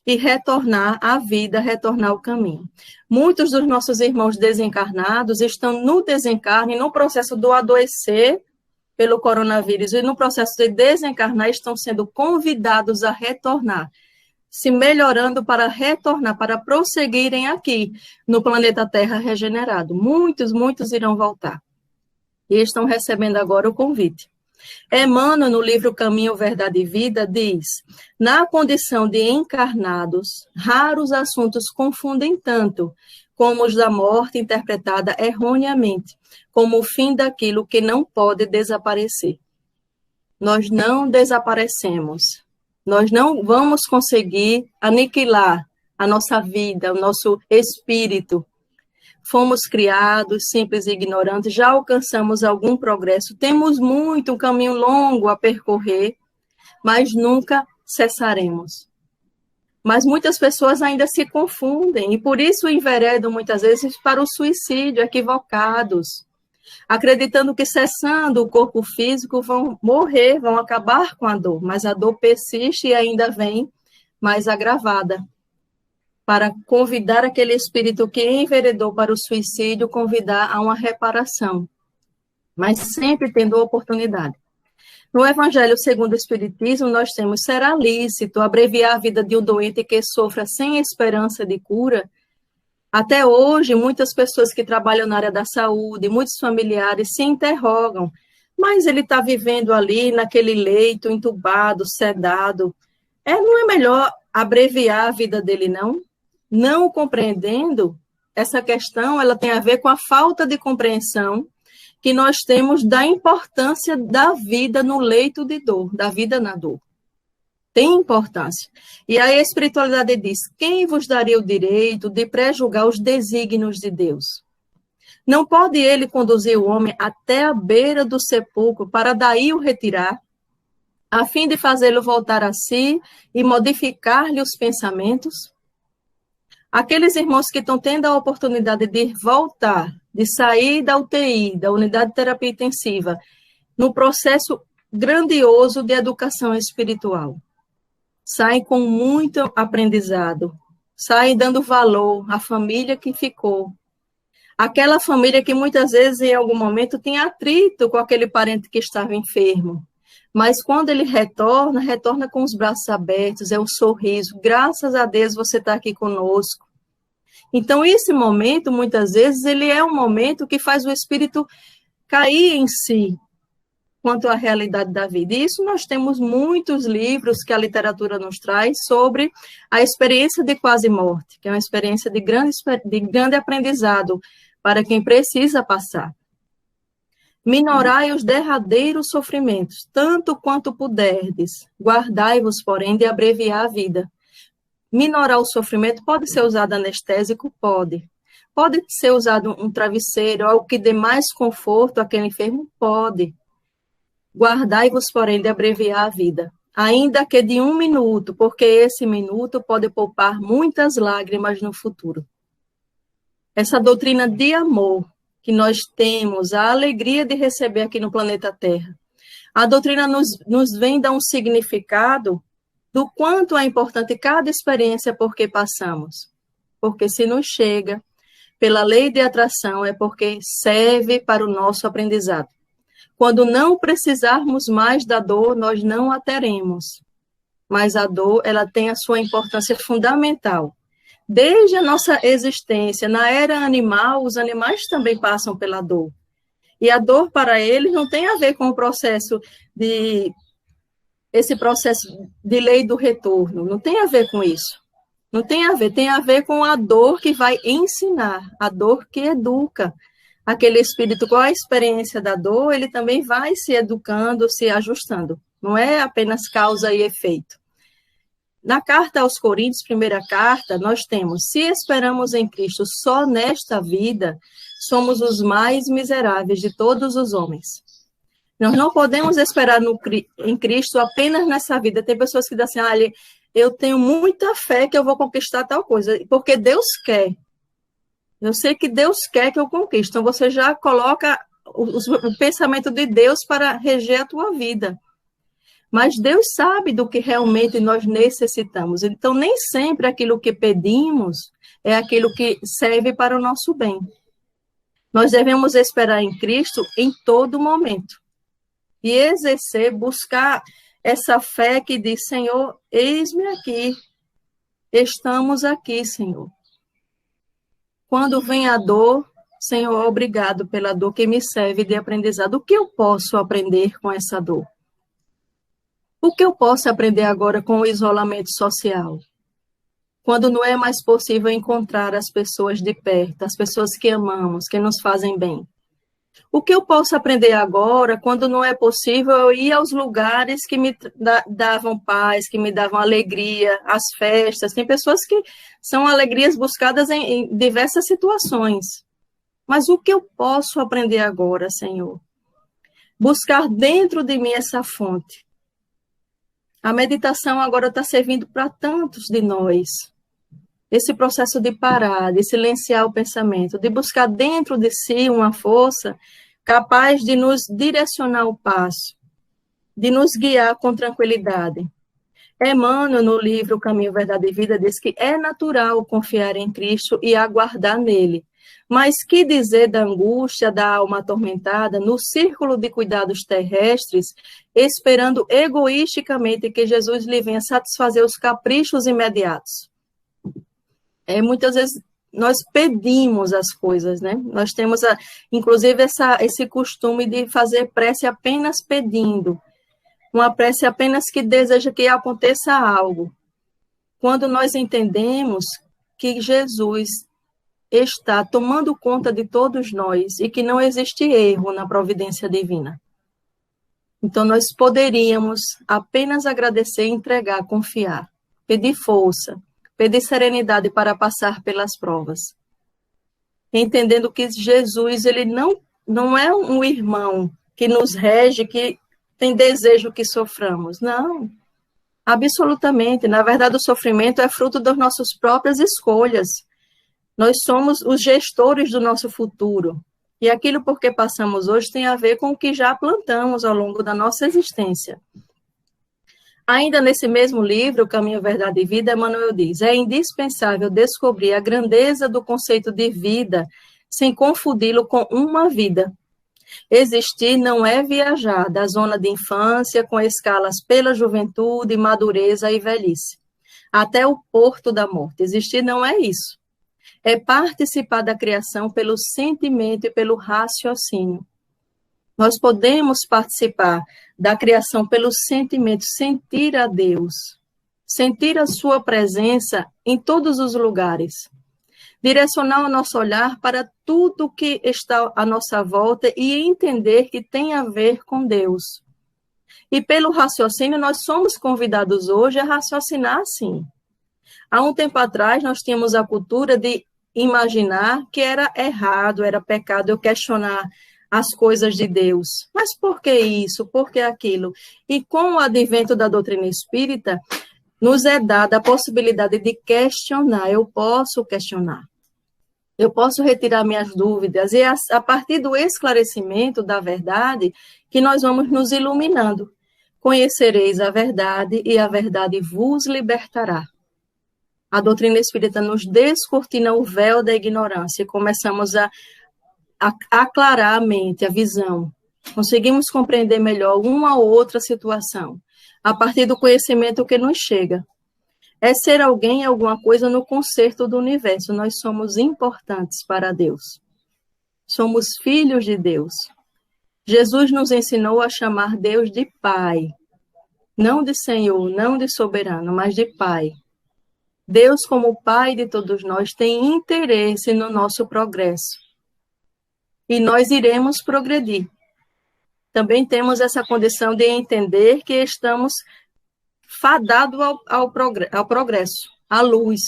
e retornar à vida, retornar ao caminho. Muitos dos nossos irmãos desencarnados estão no desencarne, no processo do adoecer pelo coronavírus e no processo de desencarnar estão sendo convidados a retornar, se melhorando para retornar, para prosseguirem aqui no planeta Terra regenerado. Muitos irão voltar. E estão recebendo agora o convite. Emmanuel, no livro Caminho, Verdade e Vida, diz: na condição de encarnados, raros assuntos confundem tanto como os da morte interpretada erroneamente, como o fim daquilo que não pode desaparecer. Nós não desaparecemos. Nós não vamos conseguir aniquilar a nossa vida, o nosso espírito. Fomos criados simples e ignorantes, já alcançamos algum progresso, temos um caminho longo a percorrer, mas nunca cessaremos. Mas muitas pessoas ainda se confundem e por isso enveredam muitas vezes para o suicídio, equivocados, acreditando que cessando o corpo físico vão morrer, vão acabar com a dor, mas a dor persiste e ainda vem mais agravada. Para convidar aquele espírito que enveredou para o suicídio, convidar a uma reparação. mas sempre tendo oportunidade. No Evangelho segundo o Espiritismo, nós temos: será lícito abreviar a vida de um doente que sofra sem esperança de cura? Até hoje, muitas pessoas que trabalham na área da saúde, muitos familiares se interrogam, mas ele está vivendo ali naquele leito, entubado, sedado. Não é melhor abreviar a vida dele, não? Não compreendendo, essa questão ela tem a ver com a falta de compreensão que nós temos da importância da vida no leito de dor, da vida na dor. Tem importância. E aí a espiritualidade diz: quem vos daria o direito de prejulgar os desígnios de Deus? Não pode ele conduzir o homem até a beira do sepulcro para daí o retirar, a fim de fazê-lo voltar a si e modificar-lhe os pensamentos? Aqueles irmãos que estão tendo a oportunidade de voltar, de sair da UTI, da unidade de terapia intensiva, no processo grandioso de educação espiritual, saem com muito aprendizado, saem dando valor à família que ficou. Aquela família que muitas vezes, em algum momento, tem atrito com aquele parente que estava enfermo. Mas quando ele retorna com os braços abertos, é um sorriso. Graças a Deus você está aqui conosco. Então, esse momento, muitas vezes, ele é um momento que faz o espírito cair em si, quanto à realidade da vida. E isso nós temos muitos livros que a literatura nos traz sobre a experiência de quase morte, que é uma experiência de grande aprendizado para quem precisa passar. Minorai os derradeiros sofrimentos, tanto quanto puderdes, guardai-vos, porém, de abreviar a vida. Minorar o sofrimento pode ser usado anestésico? Pode. Pode ser usado um travesseiro, algo que dê mais conforto àquele enfermo? Pode. Guardai-vos, porém, de abreviar a vida, ainda que de 1 minuto, porque esse minuto pode poupar muitas lágrimas no futuro. Essa doutrina de amor que nós temos a alegria de receber aqui no planeta Terra, a doutrina nos vem dar um significado do quanto é importante cada experiência por que passamos. Porque se nos chega pela lei de atração, é porque serve para o nosso aprendizado. Quando não precisarmos mais da dor, nós não a teremos. Mas a dor, ela tem a sua importância fundamental. Desde a nossa existência, na era animal, os animais também passam pela dor. E a dor para eles não tem a ver com o processo esse processo de lei do retorno. Não tem a ver com isso. Não tem a ver com a dor que vai ensinar, a dor que educa. Aquele espírito, com a experiência da dor, ele também vai se educando, se ajustando. Não é apenas causa e efeito. Na carta aos Coríntios, primeira carta, nós temos: se esperamos em Cristo só nesta vida, somos os mais miseráveis de todos os homens. Nós não podemos esperar em Cristo apenas nessa vida. Tem pessoas que dizem assim: olha, eu tenho muita fé que eu vou conquistar tal coisa, porque Deus quer. Eu sei que Deus quer que eu conquiste. Então, você já coloca o pensamento de Deus para reger a tua vida. Mas Deus sabe do que realmente nós necessitamos. Então, nem sempre aquilo que pedimos é aquilo que serve para o nosso bem. Nós devemos esperar em Cristo em todo momento. E exercer, buscar essa fé que diz: Senhor, eis-me aqui. Estamos aqui, Senhor. Quando vem a dor, Senhor, obrigado pela dor que me serve de aprendizado. O que eu posso aprender com essa dor? O que eu posso aprender agora com o isolamento social? Quando não é mais possível encontrar as pessoas de perto, as pessoas que amamos, que nos fazem bem. O que eu posso aprender agora, quando não é possível eu ir aos lugares que me davam paz, que me davam alegria, as festas. Tem pessoas que são alegrias buscadas em diversas situações. Mas o que eu posso aprender agora, Senhor? Buscar dentro de mim essa fonte. A meditação agora está servindo para tantos de nós. Esse processo de parar, de silenciar o pensamento, de buscar dentro de si uma força capaz de nos direcionar o passo, de nos guiar com tranquilidade. Emmanuel, no livro Caminho, Verdade e Vida, diz que é natural confiar em Cristo e aguardar nele, Mas que dizer da angústia da alma atormentada no círculo de cuidados terrestres, esperando egoisticamente que Jesus lhe venha satisfazer os caprichos imediatos? Muitas vezes nós pedimos as coisas, né? Nós temos, inclusive, esse costume de fazer prece apenas pedindo, uma prece apenas que deseja que aconteça algo. Quando nós entendemos que Jesus está tomando conta de todos nós e que não existe erro na providência divina. Então, nós poderíamos apenas agradecer, entregar, confiar, pedir força, pedir serenidade para passar pelas provas. Entendendo que Jesus, ele não é um irmão que nos rege, que tem desejo que soframos. Não, absolutamente. Na verdade, o sofrimento é fruto das nossas próprias escolhas. Nós somos os gestores do nosso futuro. E aquilo por que passamos hoje tem a ver com o que já plantamos ao longo da nossa existência. Ainda nesse mesmo livro, Caminho, Verdade e Vida, Emmanuel diz: é indispensável descobrir a grandeza do conceito de vida sem confundi-lo com uma vida. Existir não é viajar da zona de infância com escalas pela juventude, madureza e velhice, até o porto da morte. Existir não é isso. É participar da criação pelo sentimento e pelo raciocínio. Nós podemos participar da criação pelo sentimento, sentir a Deus, sentir a sua presença em todos os lugares, direcionar o nosso olhar para tudo que está à nossa volta e entender que tem a ver com Deus. E pelo raciocínio, nós somos convidados hoje a raciocinar assim. Há um tempo atrás, nós tínhamos a cultura de imaginar que era errado, era pecado eu questionar as coisas de Deus. Mas por que isso? Por que aquilo? E com o advento da doutrina espírita, nos é dada a possibilidade de questionar. Eu posso questionar. Eu posso retirar minhas dúvidas. E a partir do esclarecimento da verdade, que nós vamos nos iluminando. Conhecereis a verdade e a verdade vos libertará. A doutrina espírita nos descortina o véu da ignorância e começamos a aclarar a mente, a visão. Conseguimos compreender melhor uma ou outra situação, a partir do conhecimento que nos chega. É ser alguém, alguma coisa no concerto do universo. Nós somos importantes para Deus. Somos filhos de Deus. Jesus nos ensinou a chamar Deus de Pai. Não de Senhor, não de soberano, mas de Pai. Deus, como Pai de todos nós, tem interesse no nosso progresso. E nós iremos progredir. Também temos essa condição de entender que estamos fadados ao progresso, à luz.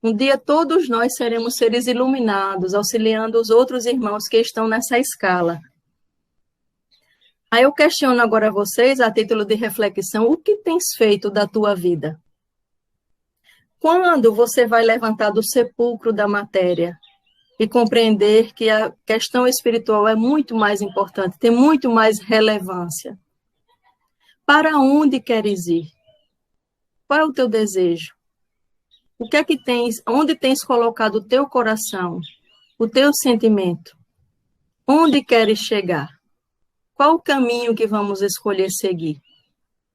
Um dia todos nós seremos seres iluminados, auxiliando os outros irmãos que estão nessa escala. Aí eu questiono agora vocês, a título de reflexão, o que tens feito da tua vida? Quando você vai levantar do sepulcro da matéria e compreender que a questão espiritual é muito mais importante, tem muito mais relevância? Para onde queres ir? Qual é o teu desejo? O que é que tens, onde tens colocado o teu coração, o teu sentimento? Onde queres chegar? Qual o caminho que vamos escolher seguir?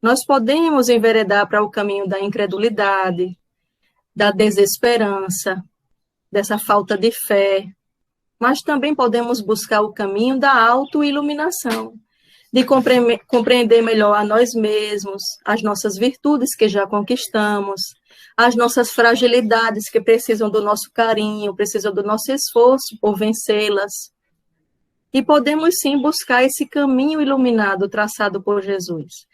Nós podemos enveredar para o caminho da incredulidade, da desesperança, dessa falta de fé, mas também podemos buscar o caminho da autoiluminação, de compreender melhor a nós mesmos, as nossas virtudes que já conquistamos, as nossas fragilidades que precisam do nosso carinho, precisam do nosso esforço por vencê-las. E podemos sim buscar esse caminho iluminado traçado por Jesus.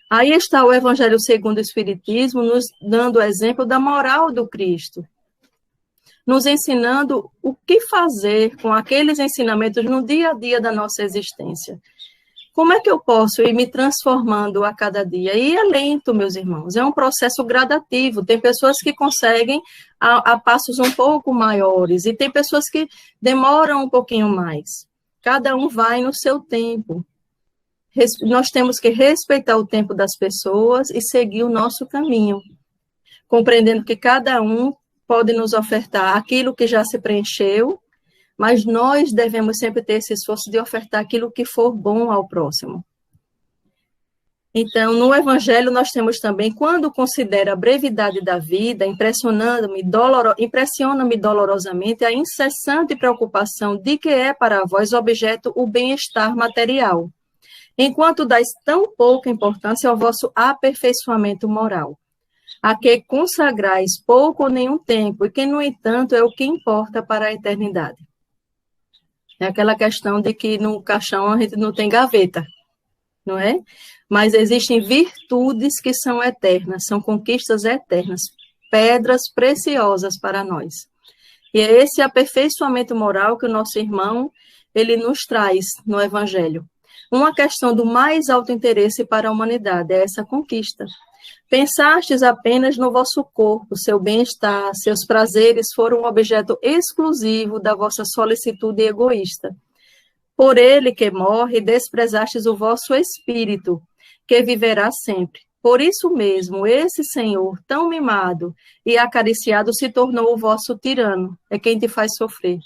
Aí está o Evangelho segundo o Espiritismo, nos dando o exemplo da moral do Cristo, nos ensinando o que fazer com aqueles ensinamentos no dia a dia da nossa existência. Como é que eu posso ir me transformando a cada dia? E é lento, meus irmãos, é um processo gradativo. Tem pessoas que conseguem a passos um pouco maiores e tem pessoas que demoram um pouquinho mais. Cada um vai no seu tempo. Nós temos que respeitar o tempo das pessoas e seguir o nosso caminho, compreendendo que cada um pode nos ofertar aquilo que já se preencheu, mas nós devemos sempre ter esse esforço de ofertar aquilo que for bom ao próximo. Então, no Evangelho, nós temos também, quando considera a brevidade da vida, impressiona-me dolorosamente a incessante preocupação de que é para vós objeto o bem-estar material, enquanto dais tão pouca importância ao vosso aperfeiçoamento moral, a que consagrais pouco ou nenhum tempo, e que, no entanto, é o que importa para a eternidade. É aquela questão de que no caixão a gente não tem gaveta, não é? Mas existem virtudes que são eternas, são conquistas eternas, pedras preciosas para nós. E é esse aperfeiçoamento moral que o nosso irmão, ele nos traz no Evangelho. Uma questão do mais alto interesse para a humanidade é essa conquista. Pensastes apenas no vosso corpo, seu bem-estar, seus prazeres foram um objeto exclusivo da vossa solicitude egoísta. Por ele que morre, desprezastes o vosso espírito, que viverá sempre. Por isso mesmo, esse Senhor, tão mimado e acariciado, se tornou o vosso tirano, é quem te faz sofrer.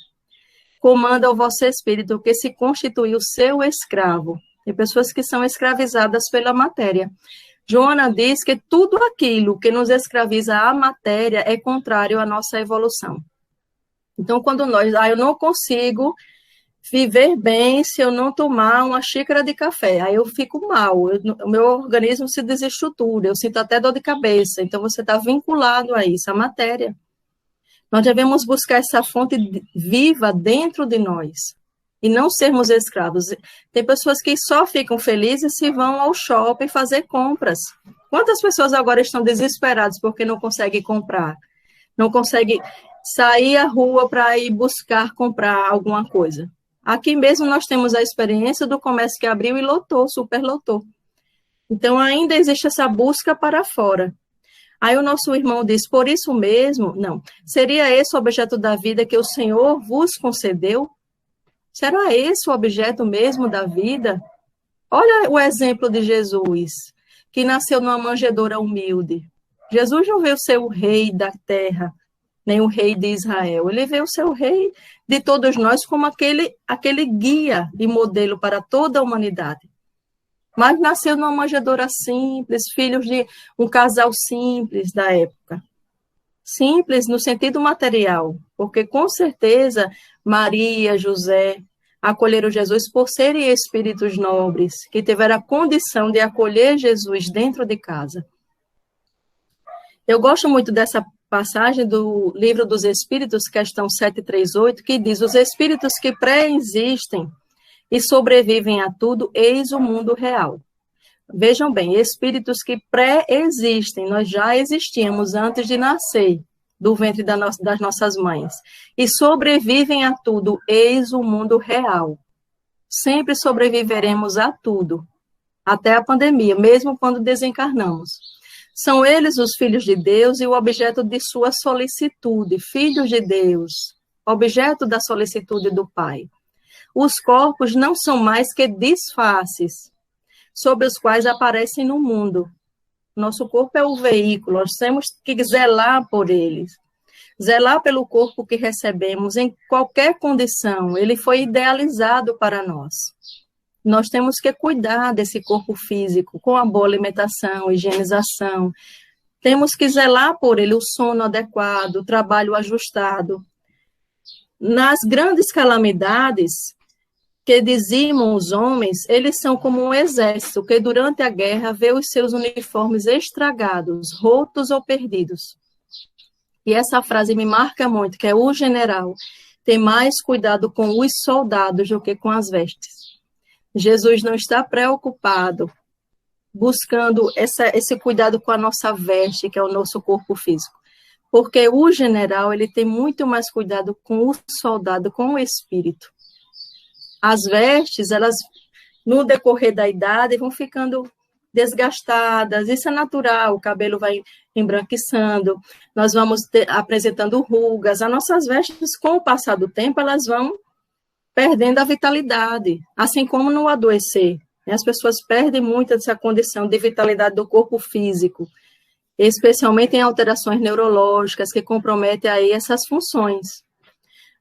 Comanda o vosso espírito, que se constituiu seu escravo. Tem pessoas que são escravizadas pela matéria. Joana diz que tudo aquilo que nos escraviza à matéria é contrário à nossa evolução. Então, quando eu não consigo viver bem se eu não tomar uma xícara de café, aí eu fico mal, o meu organismo se desestrutura, eu sinto até dor de cabeça, então você está vinculado a isso, a matéria. Nós devemos buscar essa fonte viva dentro de nós, e não sermos escravos. Tem pessoas que só ficam felizes se vão ao shopping fazer compras. Quantas pessoas agora estão desesperadas porque não conseguem comprar? Não conseguem sair à rua para ir buscar comprar alguma coisa. Aqui mesmo nós temos a experiência do comércio que abriu e lotou, superlotou. Então, ainda existe essa busca para fora. Aí o nosso irmão diz, por isso mesmo, não, seria esse o objeto da vida que o Senhor vos concedeu? Será esse o objeto mesmo da vida? Olha o exemplo de Jesus, que nasceu numa manjedoura humilde. Jesus não veio ser o rei da terra, nem o rei de Israel. Ele veio ser o rei de todos nós como aquele guia e modelo para toda a humanidade. Mas nasceu numa manjedoura simples, filhos de um casal simples da época. Simples no sentido material, porque com certeza Maria, José acolheram Jesus por serem espíritos nobres, que tiveram a condição de acolher Jesus dentro de casa. Eu gosto muito dessa passagem do Livro dos Espíritos, questão 738, que diz, os espíritos que pré-existem e sobrevivem a tudo, eis o mundo real. Vejam bem, espíritos que pré-existem, nós já existíamos antes de nascer do ventre das nossas mães, e sobrevivem a tudo, eis o mundo real. Sempre sobreviveremos a tudo, até a pandemia, mesmo quando desencarnamos. São eles os filhos de Deus e o objeto de sua solicitude, filhos de Deus, objeto da solicitude do Pai. Os corpos não são mais que disfarces sobre os quais aparecem no mundo. Nosso corpo é o veículo, nós temos que zelar por eles. Zelar pelo corpo que recebemos em qualquer condição. Ele foi idealizado para nós. Nós temos que cuidar desse corpo físico com a boa alimentação, higienização. Temos que zelar por ele, o sono adequado, o trabalho ajustado. Nas grandes calamidades que dizimam os homens, eles são como um exército que durante a guerra vê os seus uniformes estragados, rotos ou perdidos. E essa frase me marca muito, que é o general tem mais cuidado com os soldados do que com as vestes. Jesus não está preocupado, buscando esse cuidado com a nossa veste, que é o nosso corpo físico. Porque o general, ele tem muito mais cuidado com o soldado, com o espírito. As vestes, elas, no decorrer da idade, vão ficando desgastadas, isso é natural, o cabelo vai embranquiçando, nós vamos apresentando rugas, as nossas vestes, com o passar do tempo, elas vão perdendo a vitalidade, assim como no adoecer. As pessoas perdem muito essa condição de vitalidade do corpo físico, especialmente em alterações neurológicas que comprometem aí essas funções.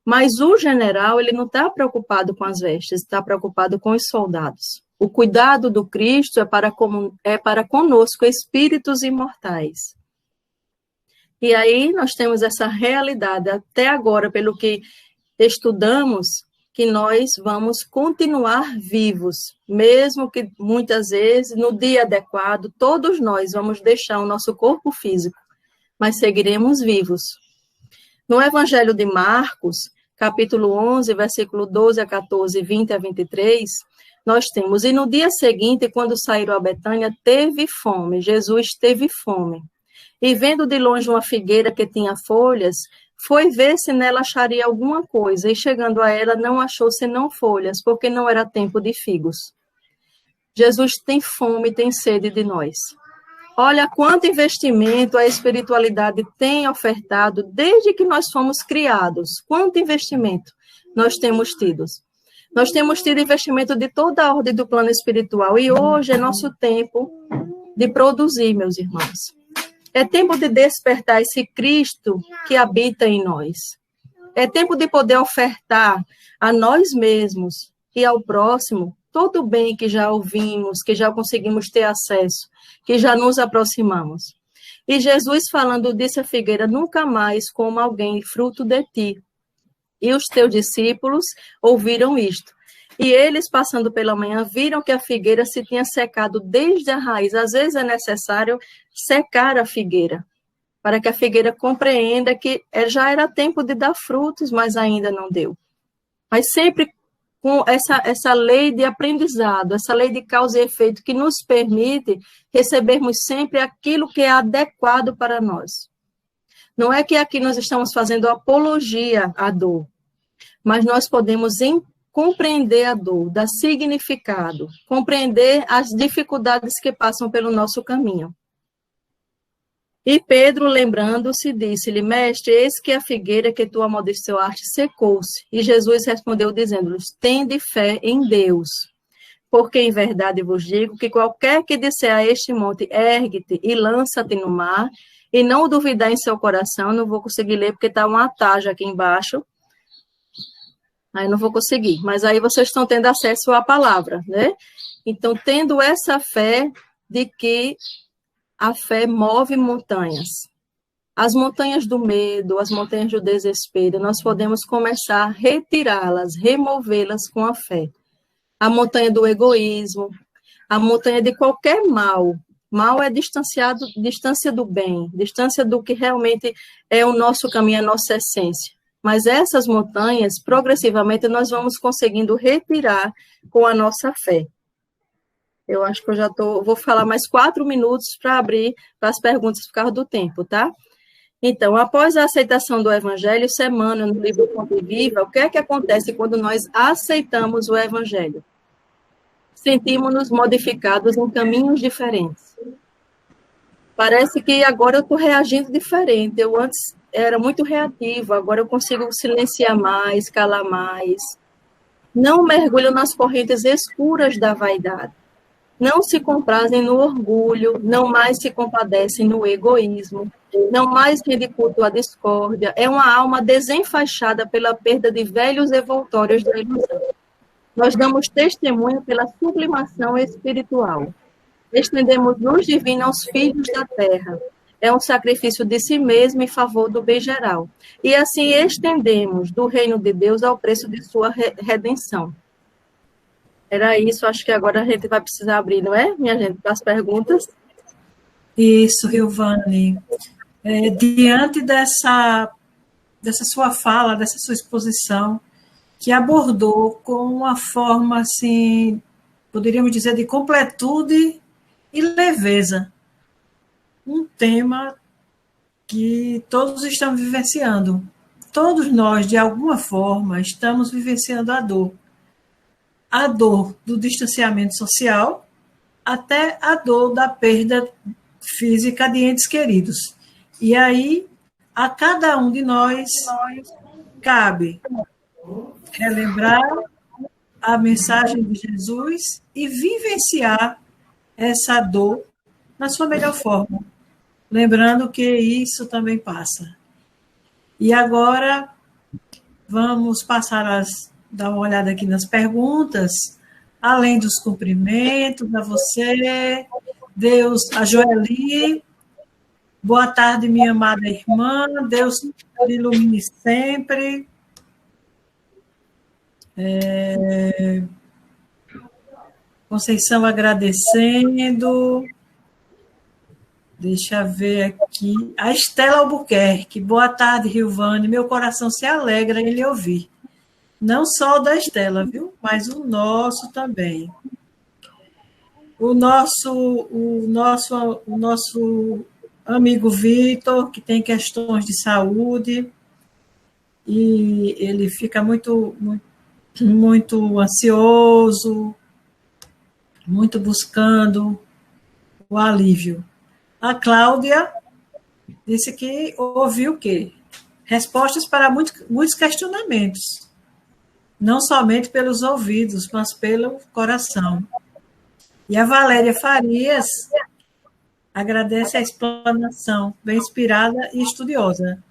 Mas o general, ele não está preocupado com as vestes, está preocupado com os soldados. O cuidado do Cristo é para conosco, espíritos imortais. E aí nós temos essa realidade, até agora, pelo que estudamos, que nós vamos continuar vivos, mesmo que muitas vezes, no dia adequado, todos nós vamos deixar o nosso corpo físico, mas seguiremos vivos. No Evangelho de Marcos, capítulo 11, versículo 12 a 14, 20 a 23, nós temos: e no dia seguinte, quando saíram a Betânia, teve fome, Jesus teve fome. E vendo de longe uma figueira que tinha folhas, foi ver se nela acharia alguma coisa, e chegando a ela não achou senão folhas, porque não era tempo de figos. Jesus tem fome, tem sede de nós. Olha quanto investimento a espiritualidade tem ofertado desde que nós fomos criados. Quanto investimento nós temos tido? Nós temos tido investimento de toda a ordem do plano espiritual, e hoje é nosso tempo de produzir, meus irmãos. É tempo de despertar esse Cristo que habita em nós. É tempo de poder ofertar a nós mesmos e ao próximo todo o bem que já ouvimos, que já conseguimos ter acesso, que já nos aproximamos. E Jesus falando disse à figueira: nunca mais coma alguém fruto de ti. E os teus discípulos ouviram isto. E eles, passando pela manhã, viram que a figueira se tinha secado desde a raiz. Às vezes é necessário secar a figueira, para que a figueira compreenda que já era tempo de dar frutos, mas ainda não deu. Mas sempre com essa lei de aprendizado, essa lei de causa e efeito, que nos permite recebermos sempre aquilo que é adequado para nós. Não é que aqui nós estamos fazendo apologia à dor, mas nós podemos compreender a dor, dar significado, compreender as dificuldades que passam pelo nosso caminho. E Pedro, lembrando-se, disse-lhe: mestre, eis que a figueira que tu amaldiçoaste secou-se. E Jesus respondeu, dizendo-lhes: tende fé em Deus. Porque em verdade vos digo que qualquer que disser a este monte, ergue-te e lança-te no mar, e não duvidar em seu coração, não vou conseguir ler porque está uma taja aqui embaixo, aí não vou conseguir, mas aí vocês estão tendo acesso à palavra, né? Então, tendo essa fé de que a fé move montanhas. As montanhas do medo, as montanhas do desespero, nós podemos começar a retirá-las, removê-las com a fé. A montanha do egoísmo, a montanha de qualquer mal. Mal é distância do bem, distância do que realmente é o nosso caminho, a nossa essência. Mas essas montanhas, progressivamente, nós vamos conseguindo retirar com a nossa fé. Eu acho que eu já vou falar mais 4 minutos para abrir para as perguntas por causa do tempo, tá? Então, após a aceitação do Evangelho, isso é Emmanuel, no livro Fonte Viva, o que é que acontece quando nós aceitamos o Evangelho? Sentimos-nos modificados em caminhos diferentes. Parece que agora eu estou reagindo diferente. Eu antes era muito reativo, agora eu consigo silenciar mais, calar mais. Não mergulham nas correntes escuras da vaidade. Não se comprazem no orgulho, não mais se compadecem no egoísmo, não mais rendem culto à discórdia. É uma alma desenfaixada pela perda de velhos evoltórios da ilusão. Nós damos testemunho pela sublimação espiritual. Estendemos luz divina aos filhos da terra. É um sacrifício de si mesmo em favor do bem geral. E assim estendemos do reino de Deus ao preço de sua redenção. Era isso, acho que agora a gente vai precisar abrir, não é, minha gente, para as perguntas? Isso, Riovane. Diante dessa sua fala, dessa sua exposição, que abordou com uma forma, assim, poderíamos dizer, de completude e leveza, um tema que todos estamos vivenciando. Todos nós, de alguma forma, estamos vivenciando a dor. A dor do distanciamento social até a dor da perda física de entes queridos. E aí, a cada um de nós cabe relembrar a mensagem de Jesus e vivenciar essa dor na sua melhor forma, lembrando que isso também passa. E agora, vamos dar uma olhada aqui nas perguntas, além dos cumprimentos a você, Deus, a Joeli, boa tarde, minha amada irmã, Deus te ilumine sempre. Conceição agradecendo. Deixa eu ver aqui. A Estela Albuquerque. Boa tarde, Rilvane. Meu coração se alegra em lhe ouvir. Não só o da Estela, viu? Mas o nosso também. O nosso amigo Vitor, que tem questões de saúde, e ele fica muito, muito, muito ansioso, muito buscando o alívio. A Cláudia disse que ouviu o quê? Respostas para muitos questionamentos, não somente pelos ouvidos, mas pelo coração. E a Valéria Farias agradece a explanação, bem inspirada e estudiosa.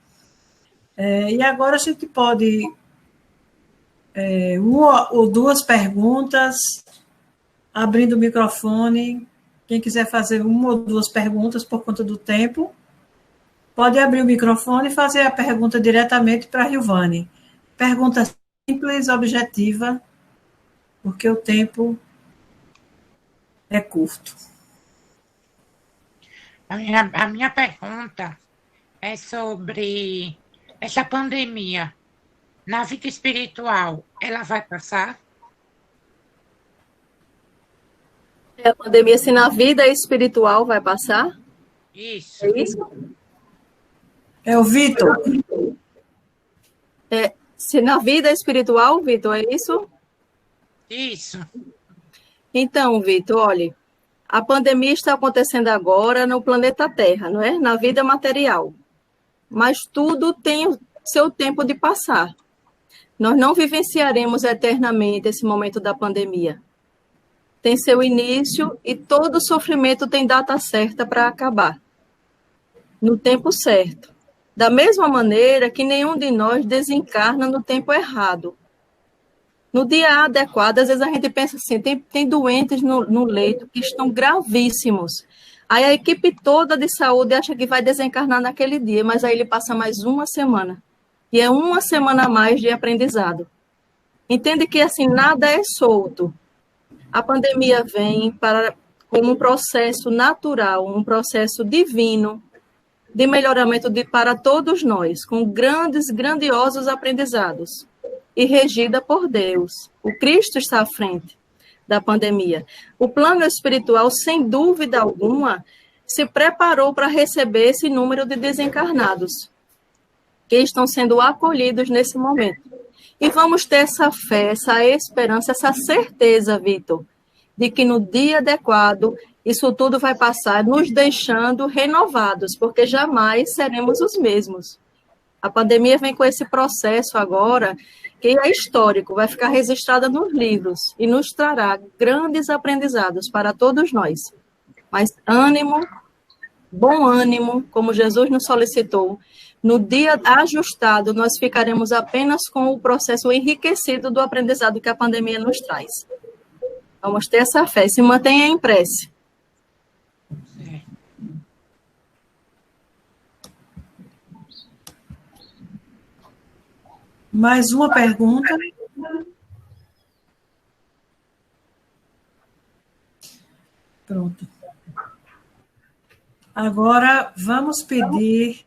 E agora a gente pode uma ou duas perguntas, abrindo o microfone. Quem quiser fazer uma ou duas perguntas por conta do tempo, pode abrir o microfone e fazer a pergunta diretamente para a Rilvane. Pergunta simples, objetiva, porque o tempo é curto. A minha pergunta é sobre essa pandemia. Na vida espiritual, ela vai passar? A pandemia, se na vida espiritual vai passar? Isso. É isso? É o Vitor. Se na vida espiritual, Vitor, é isso? Isso. Então, Vitor, olha, a pandemia está acontecendo agora no planeta Terra, não é? Na vida material. Mas tudo tem o seu tempo de passar. Nós não vivenciaremos eternamente esse momento da pandemia. Tem seu início e todo sofrimento tem data certa para acabar. No tempo certo. Da mesma maneira que nenhum de nós desencarna no tempo errado. No dia adequado, às vezes a gente pensa assim, tem doentes no leito que estão gravíssimos. Aí a equipe toda de saúde acha que vai desencarnar naquele dia, mas aí ele passa mais uma semana. E é uma semana a mais de aprendizado. Entende que assim, nada é solto. A pandemia vem como um processo natural, um processo divino de melhoramento para todos nós, com grandiosos aprendizados, e regida por Deus. O Cristo está à frente da pandemia. O plano espiritual, sem dúvida alguma, se preparou para receber esse número de desencarnados que estão sendo acolhidos nesse momento. E vamos ter essa fé, essa esperança, essa certeza, Vitor, de que no dia adequado isso tudo vai passar, nos deixando renovados, porque jamais seremos os mesmos. A pandemia vem com esse processo agora, que é histórico, vai ficar registrada nos livros e nos trará grandes aprendizados para todos nós. Mas ânimo, bom ânimo, como Jesus nos solicitou. No dia ajustado, nós ficaremos apenas com o processo enriquecido do aprendizado que a pandemia nos traz. Vamos ter essa fé, se mantenha em prece. Mais uma pergunta. Pronto. Agora vamos pedir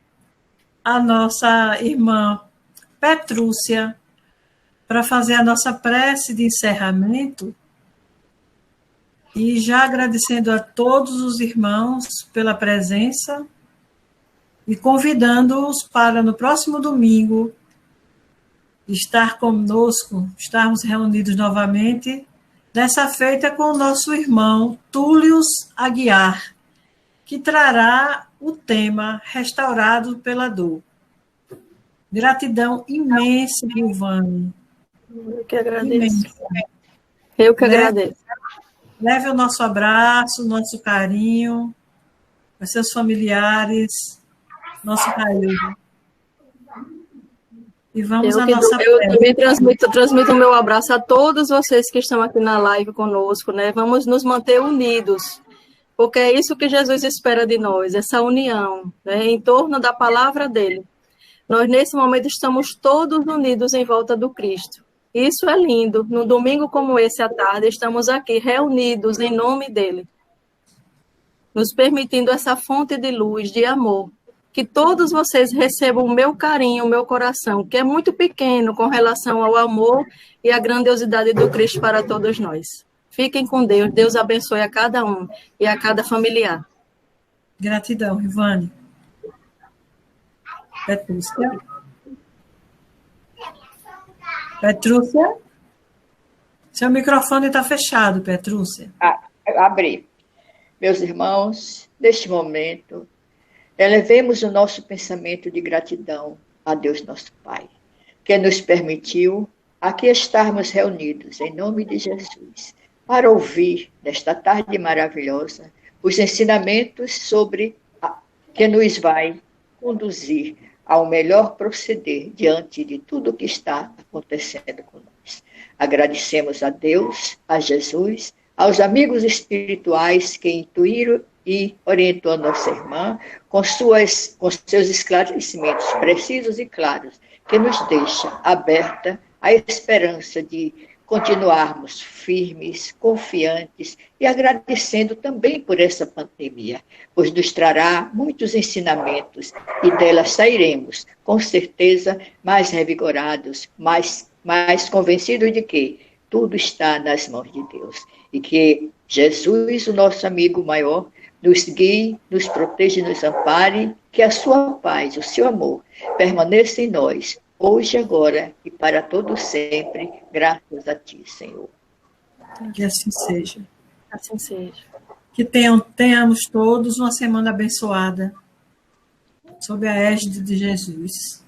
a nossa irmã Petrúcia para fazer a nossa prece de encerramento e já agradecendo a todos os irmãos pela presença e convidando-os para no próximo domingo estar conosco, estarmos reunidos novamente, dessa feita com o nosso irmão Túlio Aguiar, que trará o tema Restaurado pela Dor. Gratidão imensa, Rilvane. Eu que agradeço. Imensa. Eu que agradeço. Leve o nosso abraço, nosso carinho, aos seus familiares, nosso carinho. E vamos à nossa Eu prece. também transmito o meu abraço a todos vocês que estão aqui na live conosco, né? Vamos nos manter unidos, porque é isso que Jesus espera de nós, essa união, né? Em torno da palavra dele. Nós, nesse momento, estamos todos unidos em volta do Cristo. Isso é lindo. No domingo como esse à tarde, estamos aqui reunidos em nome dele, nos permitindo essa fonte de luz, de amor. Que todos vocês recebam o meu carinho, o meu coração, que é muito pequeno com relação ao amor e à grandiosidade do Cristo para todos nós. Fiquem com Deus. Deus abençoe a cada um e a cada familiar. Gratidão, Ivane. Petrúcia? Petrúcia? Seu microfone está fechado, Petrúcia. Abri. Meus irmãos, neste momento, elevemos o nosso pensamento de gratidão a Deus nosso Pai, que nos permitiu aqui estarmos reunidos em nome de Jesus, para ouvir, nesta tarde maravilhosa, os ensinamentos que nos vai conduzir ao melhor proceder diante de tudo o que está acontecendo com nós. Agradecemos a Deus, a Jesus, aos amigos espirituais que intuíram e orientou a nossa irmã com seus esclarecimentos precisos e claros, que nos deixa aberta a esperança de continuarmos firmes, confiantes e agradecendo também por essa pandemia, pois nos trará muitos ensinamentos e dela sairemos, com certeza, mais revigorados, mais convencidos de que tudo está nas mãos de Deus e que Jesus, o nosso amigo maior, nos guie, nos proteja e nos ampare, que a sua paz, o seu amor, permaneça em nós, hoje, agora e para todo sempre, graças a ti, Senhor. Que assim seja. Assim seja. Que tenhamos todos uma semana abençoada, sob a égide de Jesus.